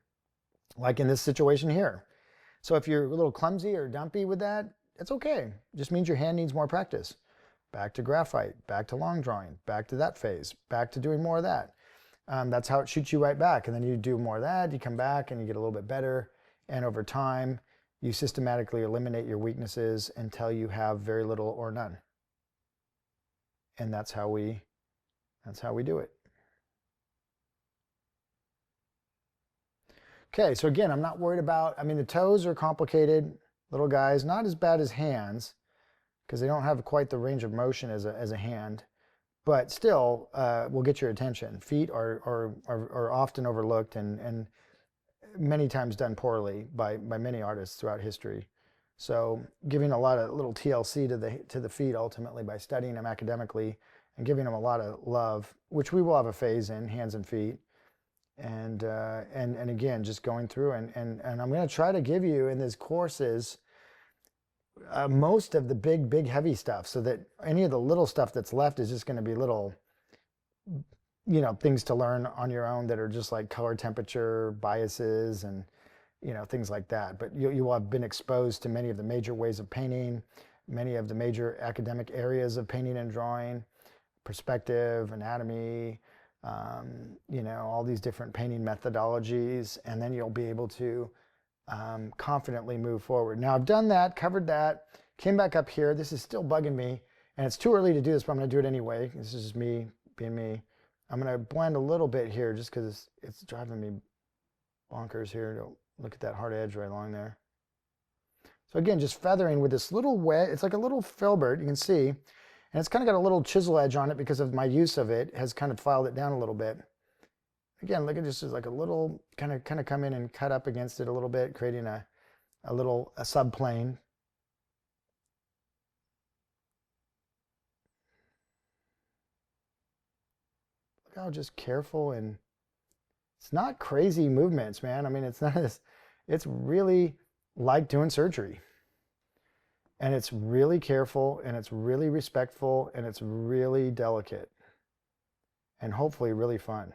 [SPEAKER 1] like in this situation here. So if you're a little clumsy or dumpy with that, it's okay. It just means your hand needs more practice. Back to graphite, back to long drawing, back to that phase, back to doing more of that. That's how it shoots you right back. And then you do more of that, you come back and you get a little bit better. And over time, you systematically eliminate your weaknesses until you have very little or none. And that's how we do it. Okay, so again, I'm not worried about, the toes are complicated, little guys, not as bad as hands, because they don't have quite the range of motion as a hand, but still will get your attention. Feet are often overlooked and many times done poorly by many artists throughout history. So giving a lot of little TLC to the feet ultimately by studying them academically and giving them a lot of love, which we will have a phase in, hands and feet, And again, just going through and I'm going to try to give you in these courses most of the big heavy stuff, so that any of the little stuff that's left is just going to be little, you know, things to learn on your own that are just like color, temperature, biases, and you know, things like that. But you will have been exposed to many of the major ways of painting, many of the major academic areas of painting and drawing, perspective, anatomy, you know, all these different painting methodologies, and then you'll be able to confidently move forward. Now I've done that, covered that, came back up here. This is still bugging me, and it's too early to do this, but I'm going to do it anyway. This is just me being me. I'm going to blend a little bit here just because it's driving me bonkers here. Don't look at that hard edge right along there. So again, just feathering with this little wet, it's like a little filbert, you can see, and it's kind of got a little chisel edge on it because of my use of it, has kind of filed it down a little bit. Again, look at this as like a little, kind of come in and cut up against it a little bit, creating a subplane. Look how just careful, and it's not crazy movements, man. I mean, it's not this, it's really like doing surgery. And it's really careful, and it's really respectful, and it's really delicate, and hopefully really fun.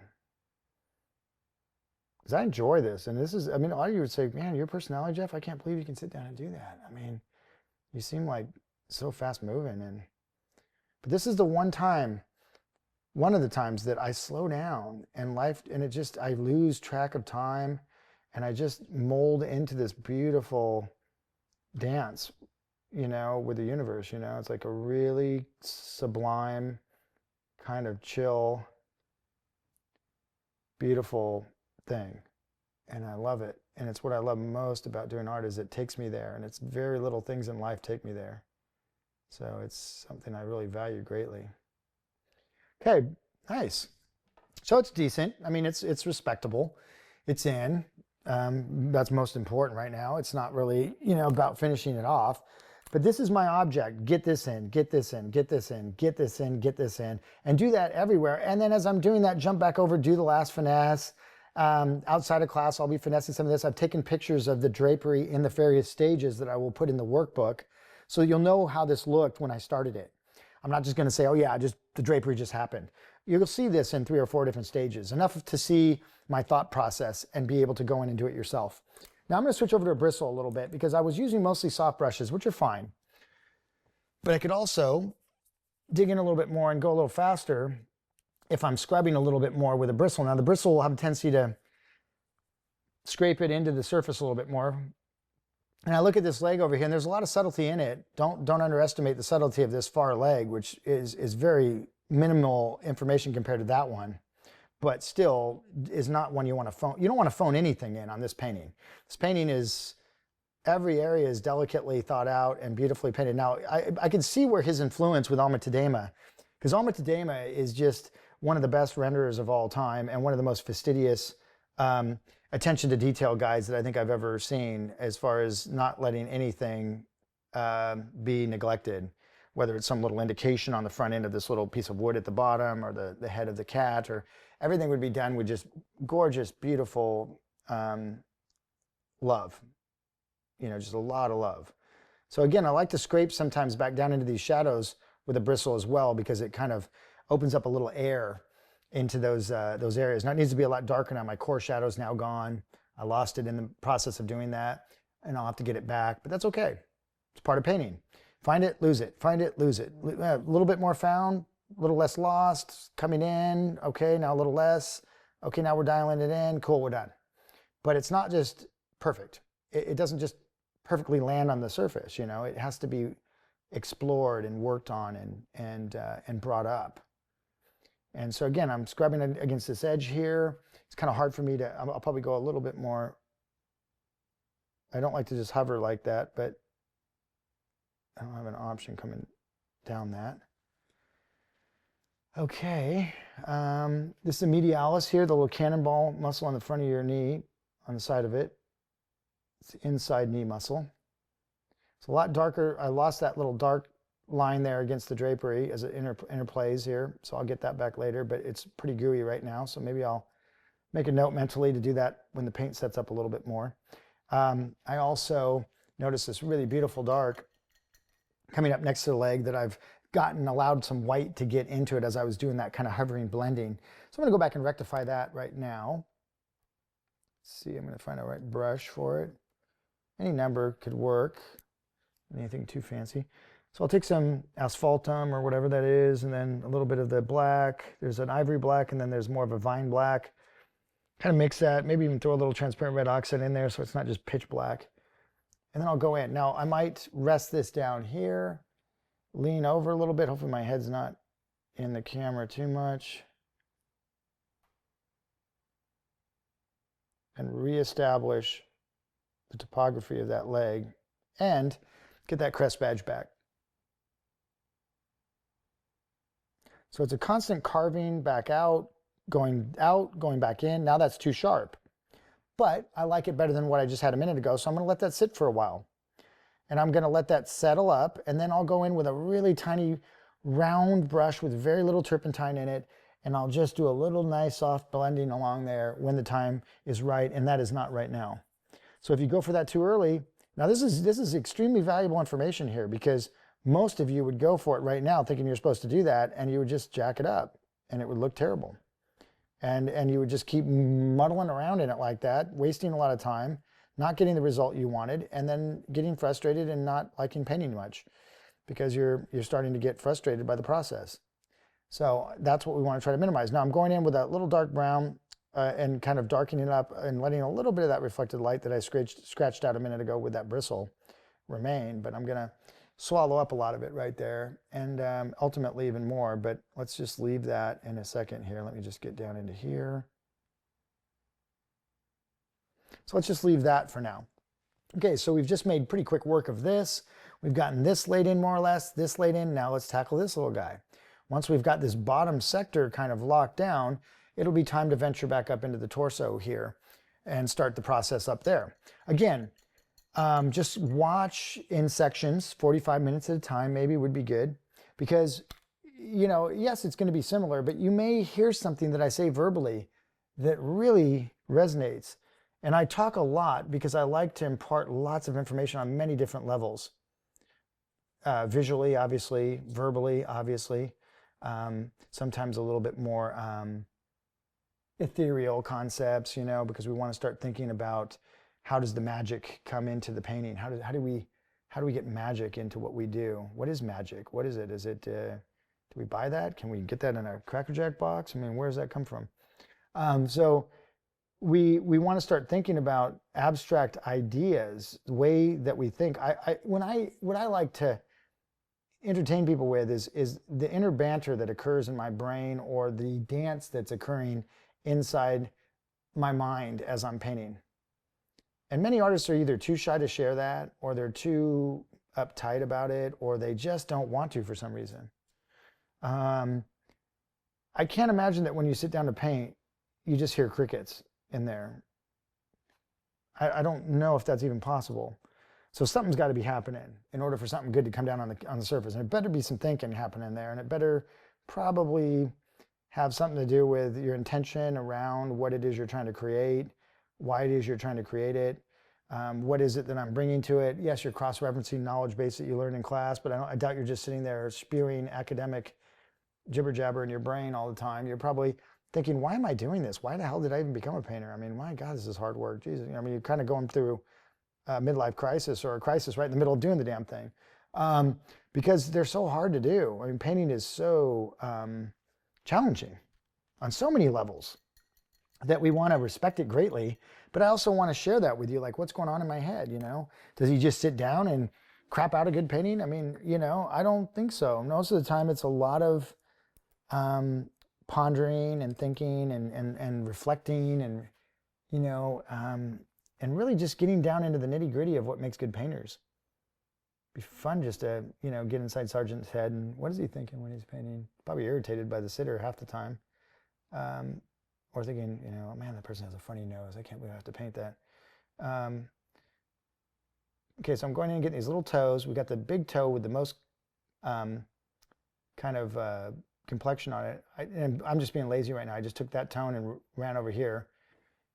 [SPEAKER 1] Because I enjoy this, and this is, I mean, a lot of you would say, man, your personality, Jeff, I can't believe you can sit down and do that. I mean, you seem like so fast moving, but this is the one of the times that I slow down and life, and it just, I lose track of time, and I just mold into this beautiful dance, you know, with the universe. You know, it's like a really sublime, kind of chill, beautiful thing, and I love it. And it's what I love most about doing art, is it takes me there, and it's very little things in life take me there. So it's something I really value greatly. Okay, nice. So it's decent. I mean, it's respectable. It's in. That's most important right now. It's not really, you know, about finishing it off. But this is my object. Get this in, get this in, get this in, get this in, get this in, and do that everywhere. And then as I'm doing that, jump back over, do the last finesse. Outside of class, I'll be finessing some of this. I've taken pictures of the drapery in the various stages that I will put in the workbook, so you'll know how this looked when I started it. I'm not just going to say, oh yeah, the drapery just happened. You'll see this in 3 or 4 different stages, enough to see my thought process and be able to go in and do it yourself. Now I'm going to switch over to a bristle a little bit, because I was using mostly soft brushes, which are fine. But I could also dig in a little bit more and go a little faster if I'm scrubbing a little bit more with a bristle. Now the bristle will have a tendency to scrape it into the surface a little bit more. And I look at this leg over here, and there's a lot of subtlety in it. Don't underestimate the subtlety of this far leg, which is very minimal information compared to that one, but still is not one you want to phone. You don't want to phone anything in on this painting. This painting is, every area is delicately thought out and beautifully painted. Now, I can see where his influence with Alma-Tadema, because Alma-Tadema is just one of the best renderers of all time, and one of the most fastidious attention to detail guides that I think I've ever seen, as far as not letting anything be neglected, whether it's some little indication on the front end of this little piece of wood at the bottom, or the head of the cat, or everything would be done with just gorgeous, beautiful love, you know, just a lot of love. So again, I like to scrape sometimes back down into these shadows with a bristle as well, because it kind of opens up a little air into those areas. Now it needs to be a lot darker now. My core shadow's now gone. I lost it in the process of doing that, and I'll have to get it back, but that's okay. It's part of painting. Find it, lose it, find it, lose it. A little bit more found, a little less lost, coming in, okay, now a little less. Okay, now we're dialing it in, cool, we're done. But it's not just perfect. It doesn't just perfectly land on the surface, you know. It has to be explored and worked on and brought up. And so again, I'm scrubbing against this edge here. It's kind of hard for me to, I'll probably go a little bit more. I don't like to just hover like that, but I don't have an option coming down that. Okay, this is the medialis here, the little cannonball muscle on the front of your knee, on the side of it. It's the inside knee muscle. It's a lot darker. I lost that little dark line there against the drapery as it interplays here, so I'll get that back later, but it's pretty gooey right now, so maybe I'll make a note mentally to do that when the paint sets up a little bit more. I also noticed this really beautiful dark coming up next to the leg that I've allowed some white to get into it as I was doing that kind of hovering blending. So I'm going to go back and rectify that right now. Let's see, I'm going to find a right brush for it. Any number could work, anything too fancy. So I'll take some asphaltum or whatever that is, and then a little bit of the black. There's an ivory black, and then there's more of a vine black. Kind of mix that, maybe even throw a little transparent red oxide in there so it's not just pitch black. And then I'll go in. Now I might rest this down here, lean over a little bit. Hopefully my head's not in the camera too much. And reestablish the topography of that leg and get that crest badge back. So it's a constant carving back out, going back in. Now that's too sharp. But I like it better than what I just had a minute ago, so I'm going to let that sit for a while. And I'm going to let that settle up, and then I'll go in with a really tiny round brush with very little turpentine in it, and I'll just do a little nice soft blending along there when the time is right, and that is not right now. So if you go for that too early, now this is extremely valuable information here, because most of you would go for it right now thinking you're supposed to do that, and you would just jack it up, and it would look terrible. And you would just keep muddling around in it like that, wasting a lot of time, not getting the result you wanted, and then getting frustrated and not liking painting much because you're starting to get frustrated by the process. So that's what we want to try to minimize. Now I'm going in with a little dark brown and kind of darkening it up and letting a little bit of that reflected light that I scratched out a minute ago with that bristle remain, but I'm going to swallow up a lot of it right there, and ultimately even more, but let's just leave that in a second here. Let me just get down into here. So let's just leave that for now. Okay, so we've just made pretty quick work of this. We've gotten this laid in more or less, this laid in. Now let's tackle this little guy. Once we've got this bottom sector kind of locked down, it'll be time to venture back up into the torso here and start the process up there. Again, just watch in sections, 45 minutes at a time maybe would be good, because, you know, yes, it's going to be similar, but you may hear something that I say verbally that really resonates. And I talk a lot because I like to impart lots of information on many different levels. Visually, obviously, verbally, obviously, sometimes a little bit more ethereal concepts, you know, because we want to start thinking about how does the magic come into the painting? How do we get magic into what we do? What is magic? What is it? Is it do we buy that? Can we get that in a Cracker Jack box? I mean, where does that come from? So we want to start thinking about abstract ideas, the way that we think. What I like to entertain people with is the inner banter that occurs in my brain, or the dance that's occurring inside my mind as I'm painting. And many artists are either too shy to share that, or they're too uptight about it, or they just don't want to for some reason. I can't imagine that when you sit down to paint, you just hear crickets in there. I don't know if that's even possible. So something's got to be happening in order for something good to come down on the surface. And it better be some thinking happening there, and it better probably have something to do with your intention around what it is you're trying to create, why it is you're trying to create it, what is it that I'm bringing to it. Yes, you're cross-referencing knowledge base that you learn in class, but I doubt you're just sitting there spewing academic jibber-jabber in your brain all the time. You're probably thinking, why am I doing this? Why the hell did I even become a painter? I mean, my God, this is hard work. Jesus, I mean, you're kind of going through a midlife crisis, or a crisis right in the middle of doing the damn thing, because they're so hard to do. I mean, painting is so challenging on so many levels that we want to respect it greatly, but I also want to share that with you, like what's going on in my head, you know? Does he just sit down and crap out a good painting? I mean, you know, I don't think so. Most of the time it's a lot of pondering and thinking and reflecting and, you know, and really just getting down into the nitty gritty of what makes good painters. It'd be fun just to, you know, get inside Sargent's head and what is he thinking when he's painting? Probably irritated by the sitter half the time. Or thinking, you know, man, that person has a funny nose. I can't believe I have to paint that. Okay, so I'm going in and getting these little toes. We got the big toe with the most kind of complexion on it. And I'm just being lazy right now. I just took that tone and ran over here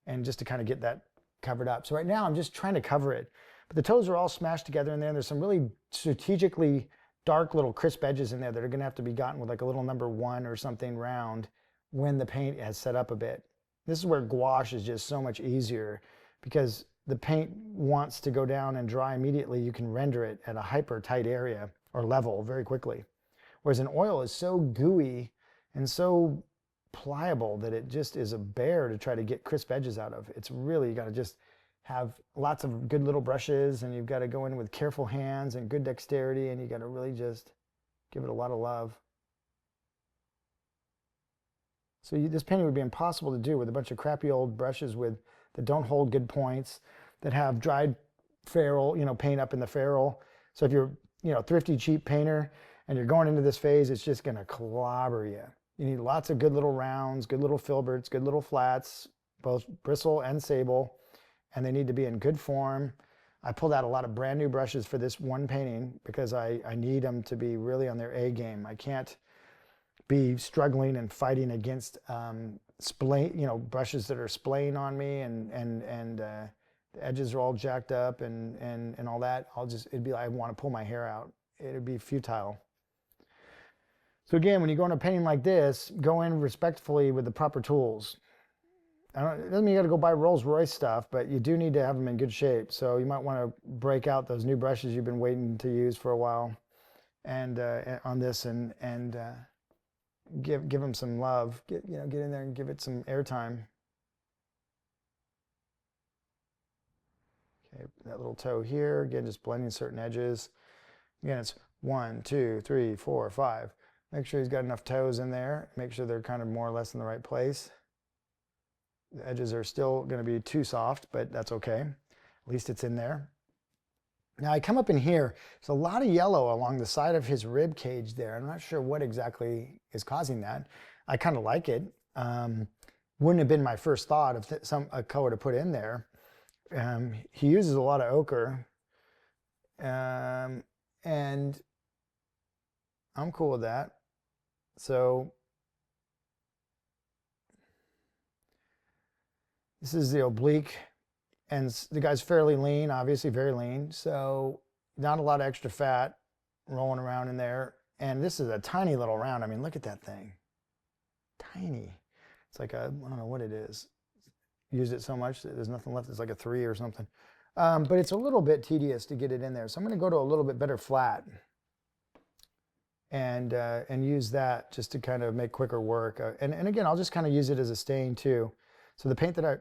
[SPEAKER 1] and just to kind of get that covered up. So right now I'm just trying to cover it. But the toes are all smashed together in there, and there's some really strategically dark little crisp edges in there that are gonna have to be gotten with like a little number 1 or something round when the paint has set up a bit. This is where gouache is just so much easier, because the paint wants to go down and dry immediately. You can render it at a hyper tight area or level very quickly. Whereas an oil is so gooey and so pliable that it just is a bear to try to get crisp edges out of. It's really, you got to just have lots of good little brushes, and you've got to go in with careful hands and good dexterity, and you got to really just give it a lot of love. So this painting would be impossible to do with a bunch of crappy old brushes that don't hold good points, that have dried ferrule, paint up in the ferrule. So if you're, thrifty, cheap painter and you're going into this phase, it's just going to clobber you. You need lots of good little rounds, good little filberts, good little flats, both bristle and sable, and they need to be in good form. I pulled out a lot of brand new brushes for this one painting because I need them to be really on their A game. I can't be struggling and fighting against brushes that are splaying on me, and the edges are all jacked up and all that. It'd be like I want to pull my hair out. It'd be futile. So again, when you go into a painting like this, go in respectfully with the proper tools. It doesn't mean you got to go buy Rolls Royce stuff, but you do need to have them in good shape. So you might want to break out those new brushes you've been waiting to use for a while, and on this, and give them some love. Get in there and give it some airtime. Okay, that little toe here, again, just blending certain edges. Again, it's 1, 2, 3, 4, 5. Make sure he's got enough toes in there. Make sure they're kind of more or less in the right place. The edges are still going to be too soft, but that's okay. At least it's in there. Now I come up in here, there's a lot of yellow along the side of his rib cage there. I'm not sure what exactly is causing that. I kind of like it. Wouldn't have been my first thought of a color to put in there. He uses a lot of ochre, and I'm cool with that. So this is the oblique, and the guy's fairly lean, obviously very lean, so not a lot of extra fat rolling around in there. And this is a tiny little round. I mean, look at that thing. Tiny. It's like I don't know what it is. Used it so much that there's nothing left. It's like a 3 or something. But it's a little bit tedious to get it in there. So I'm going to go to a little bit better flat and use that just to kind of make quicker work. And again, I'll just kind of use it as a stain too. So the paint that I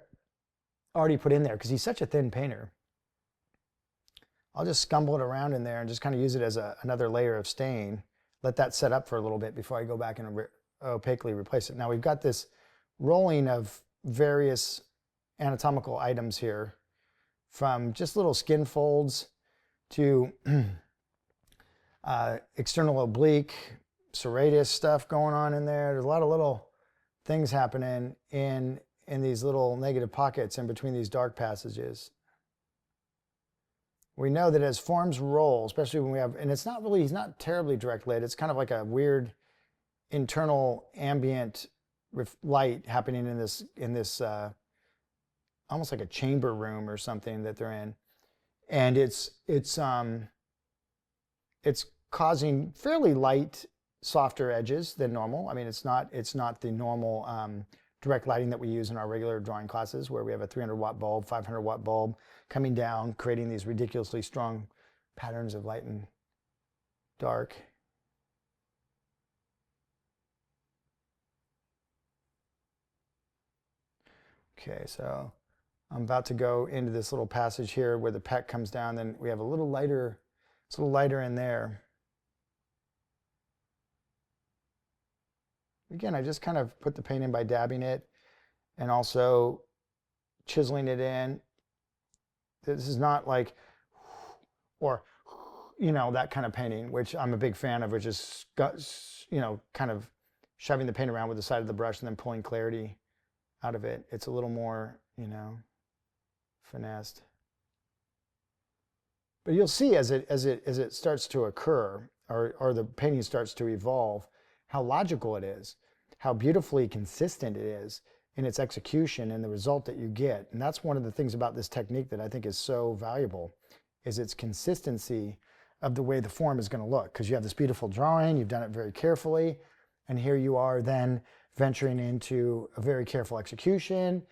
[SPEAKER 1] already put in there, because he's such a thin painter, I'll just scumble it around in there and just kind of use it as another layer of stain. Let that set up for a little bit before I go back and opaquely replace it. Now we've got this rolling of various anatomical items here, from just little skin folds to external oblique, serratus stuff going on in there. There's a lot of little things happening in these little negative pockets in between these dark passages. We know that as forms roll, especially when we have, and it's not really, he's not terribly direct lit, it's kind of like a weird internal ambient light happening in this almost like a chamber room or something that they're in, and it's causing fairly light, softer edges than normal. I mean, it's not the normal direct lighting that we use in our regular drawing classes, where we have a 300-watt bulb, 500-watt bulb coming down, creating these ridiculously strong patterns of light and dark. Okay, so I'm about to go into this little passage here where the peck comes down, then we have a little lighter, it's a little lighter in there. Again, I just kind of put the paint in by dabbing it and also chiseling it in. This is not like, or, that kind of painting, which I'm a big fan of, which is, kind of shoving the paint around with the side of the brush and then pulling clarity out of it. It's a little more, finessed. But you'll see as it starts to occur, or the painting starts to evolve, how logical it is, how beautifully consistent it is, in its execution and the result that you get. And that's one of the things about this technique that I think is so valuable, is its consistency of the way the form is going to look. Because you have this beautiful drawing, you've done it very carefully, and here you are then venturing into a very careful execution.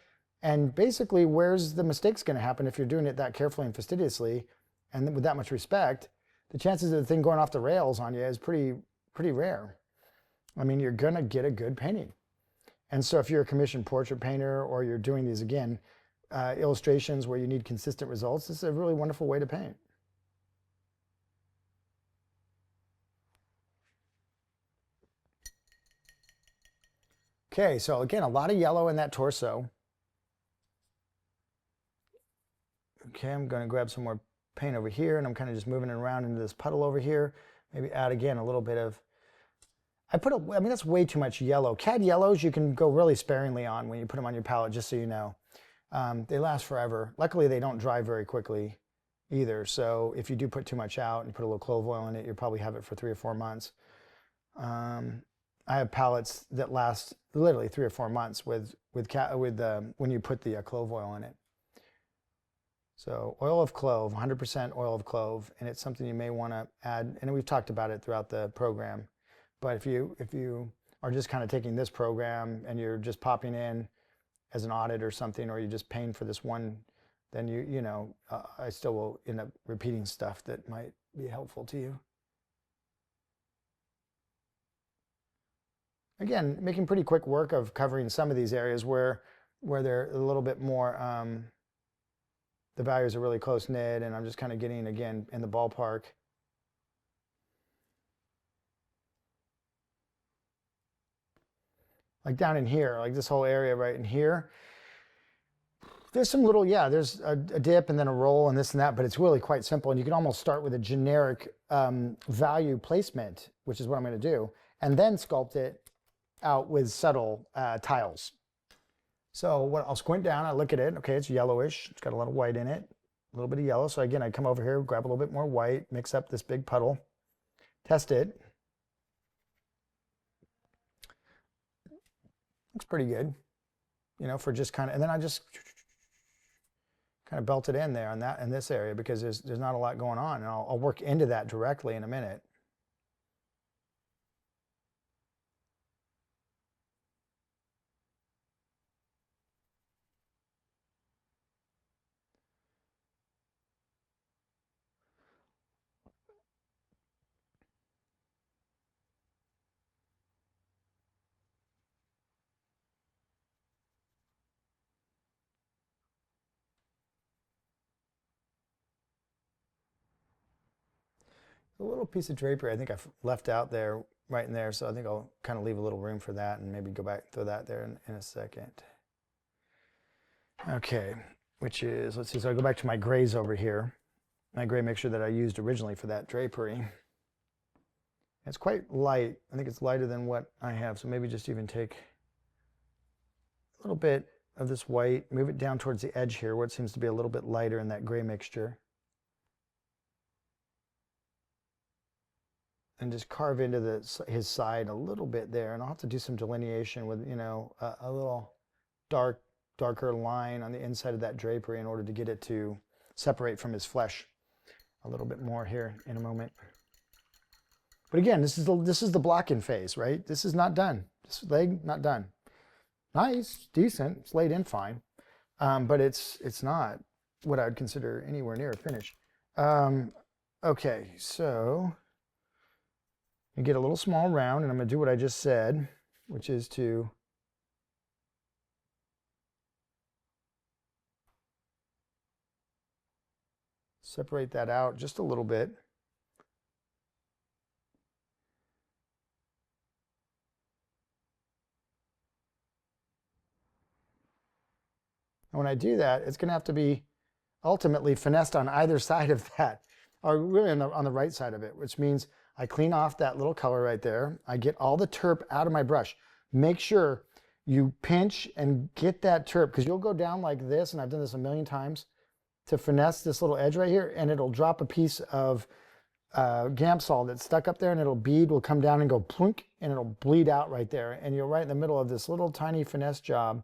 [SPEAKER 1] And basically, where's the mistakes going to happen if you're doing it that carefully and fastidiously and with that much respect? The chances of the thing going off the rails on you is pretty rare. I mean, you're going to get a good painting. And so if you're a commissioned portrait painter, or you're doing these, again, illustrations where you need consistent results, this is a really wonderful way to paint. Okay, so again, a lot of yellow in that torso. Okay, I'm going to grab some more paint over here, and I'm kind of just moving it around into this puddle over here. Maybe add again a little bit of, I mean, that's way too much yellow. Cad yellows you can go really sparingly on when you put them on your palette, just so you know. They last forever. Luckily, they don't dry very quickly either. So if you do put too much out and you put a little clove oil in it, you'll probably have it for 3 or 4 months. I have palettes that last literally 3 or 4 months when you put the clove oil in it. So oil of clove, 100% oil of clove, and it's something you may want to add. And we've talked about it throughout the program. But if you are just kind of taking this program and you're just popping in as an audit or something, or you're just paying for this one, then I still will end up repeating stuff that might be helpful to you. Again, making pretty quick work of covering some of these areas where they're a little bit more, the values are really close knit, and I'm just kind of getting, again, in the ballpark. Like down in here, like this whole area right in here, there's some little, there's a dip and then a roll and this and that, but it's really quite simple. And you can almost start with a generic value placement, which is what I'm going to do, and then sculpt it out with subtle tiles. So I'll squint down, I look at it, okay, it's yellowish, it's got a little white in it, a little bit of yellow. So again, I come over here, grab a little bit more white, mix up this big puddle, test it. Looks pretty good, for just kind of, and then I just kind of belt it in there in this area, because there's not a lot going on, and I'll work into that directly in a minute. A little piece of drapery I think I've left out there, right in there, so I think I'll kind of leave a little room for that and maybe go back, throw that there in a second. Okay, which is, let's see, so I go back to my grays over here. My gray mixture that I used originally for that drapery. It's quite light. I think it's lighter than what I have, so maybe just even take a little bit of this white, move it down towards the edge here where it seems to be a little bit lighter in that gray mixture. And just carve into his side a little bit there, and I'll have to do some delineation with a little darker line on the inside of that drapery in order to get it to separate from his flesh a little bit more here in a moment. But again, this is the blocking phase, right? This is not done. This leg not done. Nice, decent, it's laid in fine, but it's not what I would consider anywhere near a finish. Okay, so you get a little small round, and I'm going to do what I just said, which is to separate that out just a little bit. And when I do that, it's going to have to be ultimately finessed on either side of that, or really on the right side of it, which means I clean off that little color right there. I get all the terp out of my brush. Make sure you pinch and get that terp, because you'll go down like this, and I've done this a million times, to finesse this little edge right here, and it'll drop a piece of Gamsol that's stuck up there, and it'll bead, will come down and go plunk, and it'll bleed out right there. And you're right in the middle of this little tiny finesse job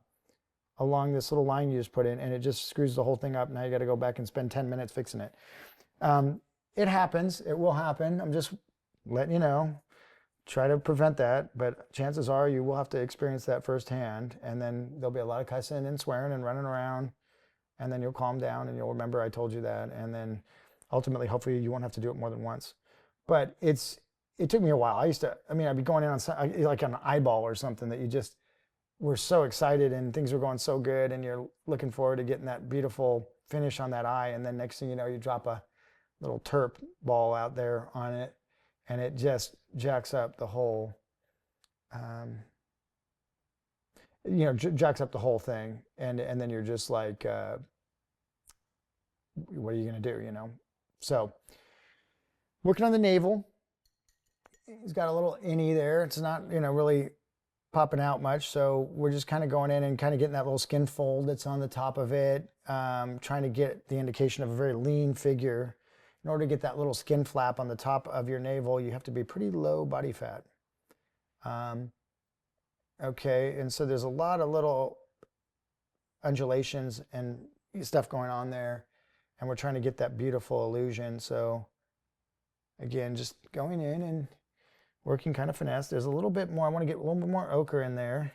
[SPEAKER 1] along this little line you just put in, and it just screws the whole thing up. Now you got to go back and spend 10 minutes fixing it. It happens. It will happen. I'm just letting you know. Try to prevent that, but chances are you will have to experience that firsthand, and then there'll be a lot of cussing and swearing and running around, and then you'll calm down and you'll remember I told you that, and then ultimately, hopefully, you won't have to do it more than once. But it took me a while. I'd be going in on like an eyeball or something that you just were so excited and things were going so good, and you're looking forward to getting that beautiful finish on that eye, and then next thing you know, you drop a little terp ball out there on it, and it just jacks up the whole, jacks up the whole thing, and then you're just like, what are you gonna do, So, working on the navel. He's got a little innie there. It's not, really popping out much, so we're just kind of going in and kind of getting that little skin fold that's on the top of it, trying to get the indication of a very lean figure. In order to get that little skin flap on the top of your navel, you have to be pretty low body fat. Okay, and so there's a lot of little undulations and stuff going on there, and we're trying to get that beautiful illusion. So again, just going in and working kind of finesse. There's a little bit more. I want to get a little bit more ochre in there,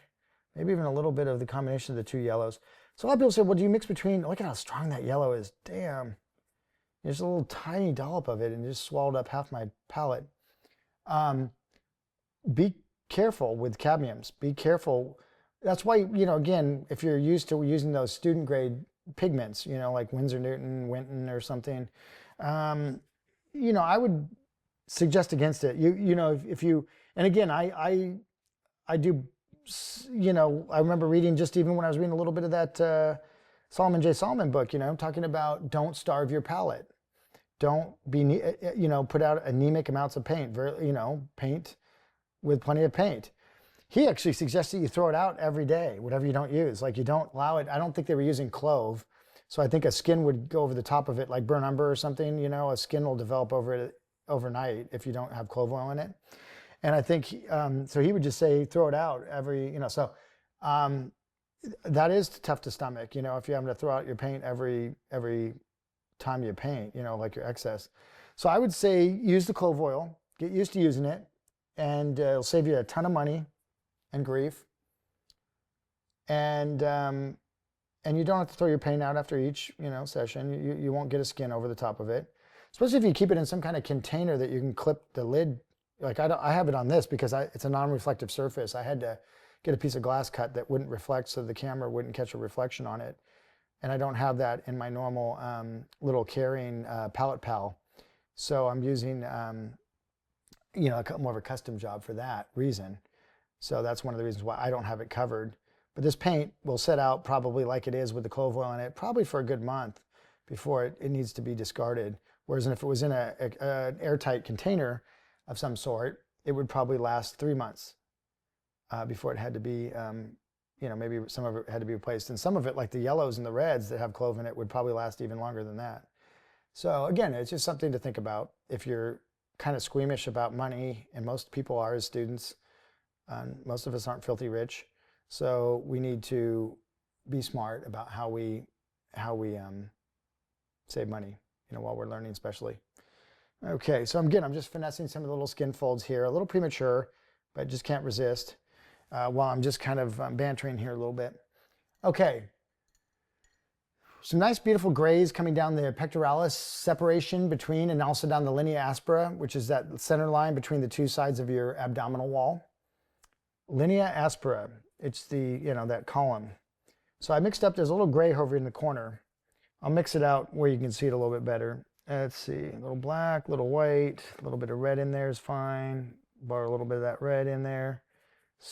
[SPEAKER 1] maybe even a little bit of the combination of the two yellows. So a lot of people say, well, do you mix between? Look at how strong that yellow is. Damn. There's a little tiny dollop of it and just swallowed up half my palette. Be careful with cadmiums. Be careful. That's why, again, if you're used to using those student grade pigments, like Winsor Newton, Winton or something, I would suggest against it. If you, and again, I do, I remember reading, just even when I was reading a little bit of that Solomon J. Solomon book, talking about don't starve your palette. Don't be, put out anemic amounts of paint. Paint with plenty of paint. He actually suggests that you throw it out every day, whatever you don't use. Like, you don't allow it. I don't think they were using clove. So I think a skin would go over the top of it, like burnt umber or something. A skin will develop over it overnight if you don't have clove oil in it. And I think, so he would just say, throw it out every, that is tough to stomach, if you're having to throw out your paint every time you paint, like your excess. So I would say use the clove oil, get used to using it, and it'll save you a ton of money and grief. And you don't have to throw your paint out after each, session. You won't get a skin over the top of it, especially if you keep it in some kind of container that you can clip the lid. Like I have it on this because it's a non-reflective surface. I had to get a piece of glass cut that wouldn't reflect so the camera wouldn't catch a reflection on it. And I don't have that in my normal little carrying palette pal. So I'm using, more of a custom job for that reason. So that's one of the reasons why I don't have it covered. But this paint will set out probably like it is with the clove oil in it, probably for a good month before it needs to be discarded. Whereas if it was in an airtight container of some sort, it would probably last 3 months before it had to be, maybe some of it had to be replaced. And some of it, like the yellows and the reds that have clove in it, would probably last even longer than that. So again, it's just something to think about if you're kind of squeamish about money, and most people are as students. Most of us aren't filthy rich. So we need to be smart about how we save money, while we're learning especially. Okay, so again, I'm just finessing some of the little skin folds here, a little premature, but just can't resist while I'm just kind of bantering here a little bit. Okay, some nice beautiful grays coming down the pectoralis separation between, and also down the linea aspera, which is that center line between the two sides of your abdominal wall. Linea aspera, it's the, that column. So I mixed up, there's a little gray over in the corner. I'll mix it out where you can see it a little bit better. Let's see, a little black, a little white, a little bit of red in there is fine. Borrow a little bit of that red in there.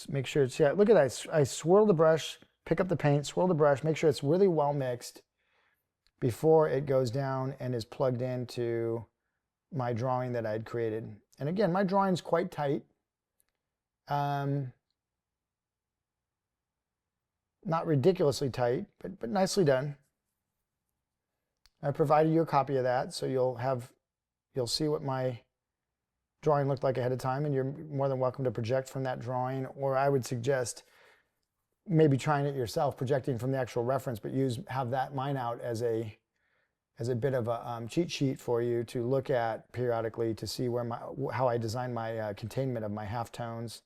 [SPEAKER 1] Make sure it's, yeah, look at that. I swirl the brush, pick up the paint, swirl the brush, make sure it's really well mixed before it goes down and is plugged into my drawing that I'd created. And again, my drawing's quite tight. Not ridiculously tight, but nicely done. I provided you a copy of that, so you'll see what my drawing looked like ahead of time, and you're more than welcome to project from that drawing, or I would suggest maybe trying it yourself, projecting from the actual reference, but have that mine out as a bit of a cheat sheet for you to look at periodically to see where how I design my containment of my halftones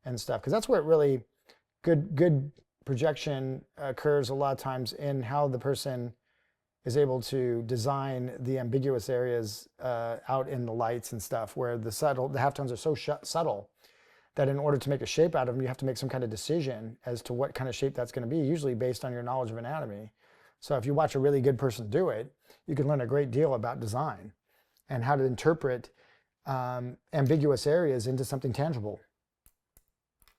[SPEAKER 1] and stuff. Because that's where it really good projection occurs a lot of times, in how the person is able to design the ambiguous areas out in the lights and stuff, where the halftones are so subtle that in order to make a shape out of them, you have to make some kind of decision as to what kind of shape that's going to be, usually based on your knowledge of anatomy. So if you watch a really good person do it, you can learn a great deal about design and how to interpret ambiguous areas into something tangible.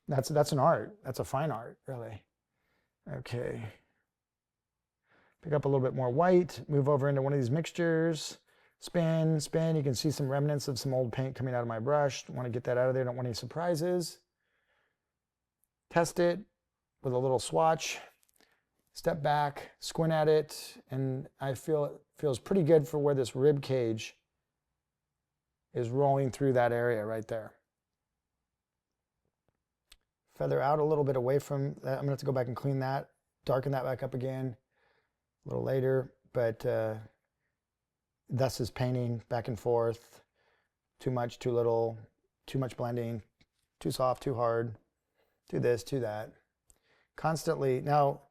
[SPEAKER 1] That's an art. That's a fine art, really. Okay. Pick up a little bit more white, move over into one of these mixtures, spin, spin. You can see some remnants of some old paint coming out of my brush. Want to get that out of there, don't want any surprises. Test it with a little swatch. Step back, squint at it, and I feel it feels pretty good for where this rib cage is rolling through that area right there. Feather out a little bit away from that. I'm gonna have to go back and clean that, darken that back up again a little later, but thus is painting back and forth. Too much, too little, too much blending, too soft, too hard, do this, do that. Constantly. Now,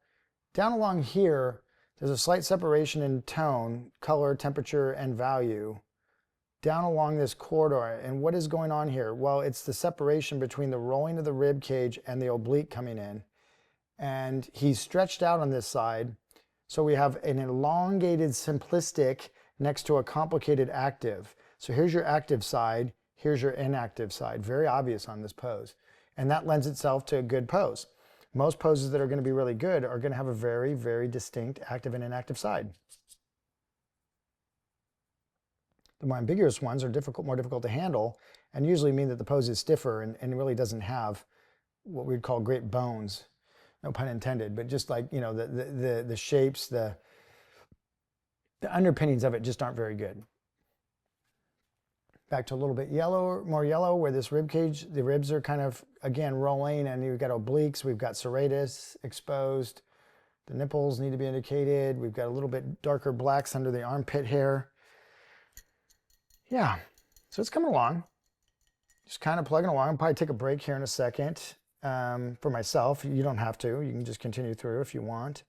[SPEAKER 1] down along here, there's a slight separation in tone, color, temperature, and value down along this corridor. And what is going on here? Well, it's the separation between the rolling of the rib cage and the oblique coming in. And he's stretched out on this side. So we have an elongated simplistic next to a complicated active. So here's your active side, here's your inactive side. Very obvious on this pose. And that lends itself to a good pose. Most poses that are going to be really good are going to have a very, very distinct active and inactive side. The more ambiguous ones are more difficult to handle, and usually mean that the pose is stiffer and really doesn't have what we'd call great bones. No pun intended, but just like, you know, the shapes, the underpinnings of it just aren't very good. Back to a little bit more yellow, where this rib cage, the ribs are kind of, again, rolling, and you've got obliques, we've got serratus exposed. The nipples need to be indicated. We've got a little bit darker blacks under the armpit hair. Yeah, so it's coming along. Just kind of plugging along. I'll probably take a break here in a second for myself. You don't have to. You can just continue through if you want.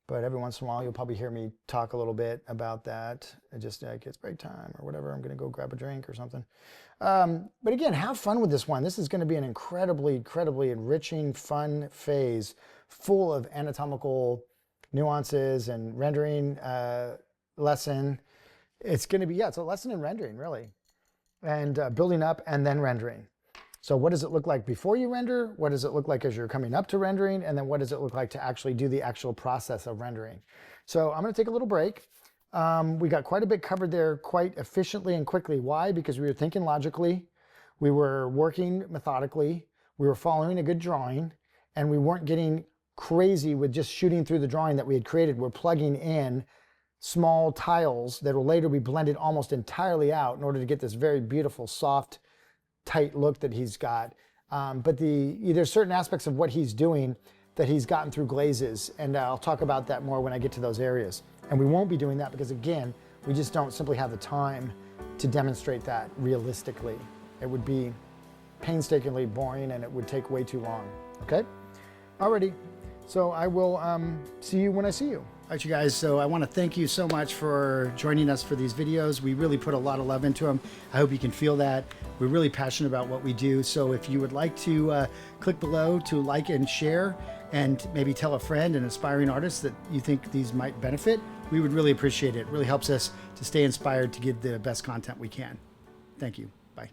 [SPEAKER 1] But every once in a while, you'll probably hear me talk a little bit about that. Just like it's break time or whatever. I'm going to go grab a drink or something. But again, have fun with this one. This is going to be an incredibly, incredibly enriching, fun phase full of anatomical nuances and rendering lesson. It's going to be, yeah, it's a lesson in rendering, really. And building up and then rendering. So what does it look like before you render? What does it look like as you're coming up to rendering? And then what does it look like to actually do the actual process of rendering? So I'm going to take a little break. We got quite a bit covered there quite efficiently and quickly. Why? Because we were thinking logically, we were working methodically, we were following a good drawing, and we weren't getting crazy with just shooting through the drawing that we had created. We're plugging in small tiles that will later be blended almost entirely out in order to get this very beautiful, soft, tight look that he's got. But there's certain aspects of what he's doing that he's gotten through glazes, and I'll talk about that more when I get to those areas. And we won't be doing that because, again, we just don't simply have the time to demonstrate that realistically. It would be painstakingly boring and it would take way too long. Okay? Alrighty. So I will see you when I see you. All right, you guys, so I want to thank you so much for joining us for these videos. We really put a lot of love into them. I hope you can feel that. We're really passionate about what we do. So if you would like to click below to like and share, and maybe tell a friend, an aspiring artist, that you think these might benefit, we would really appreciate it. It really helps us to stay inspired to give the best content we can. Thank you. Bye.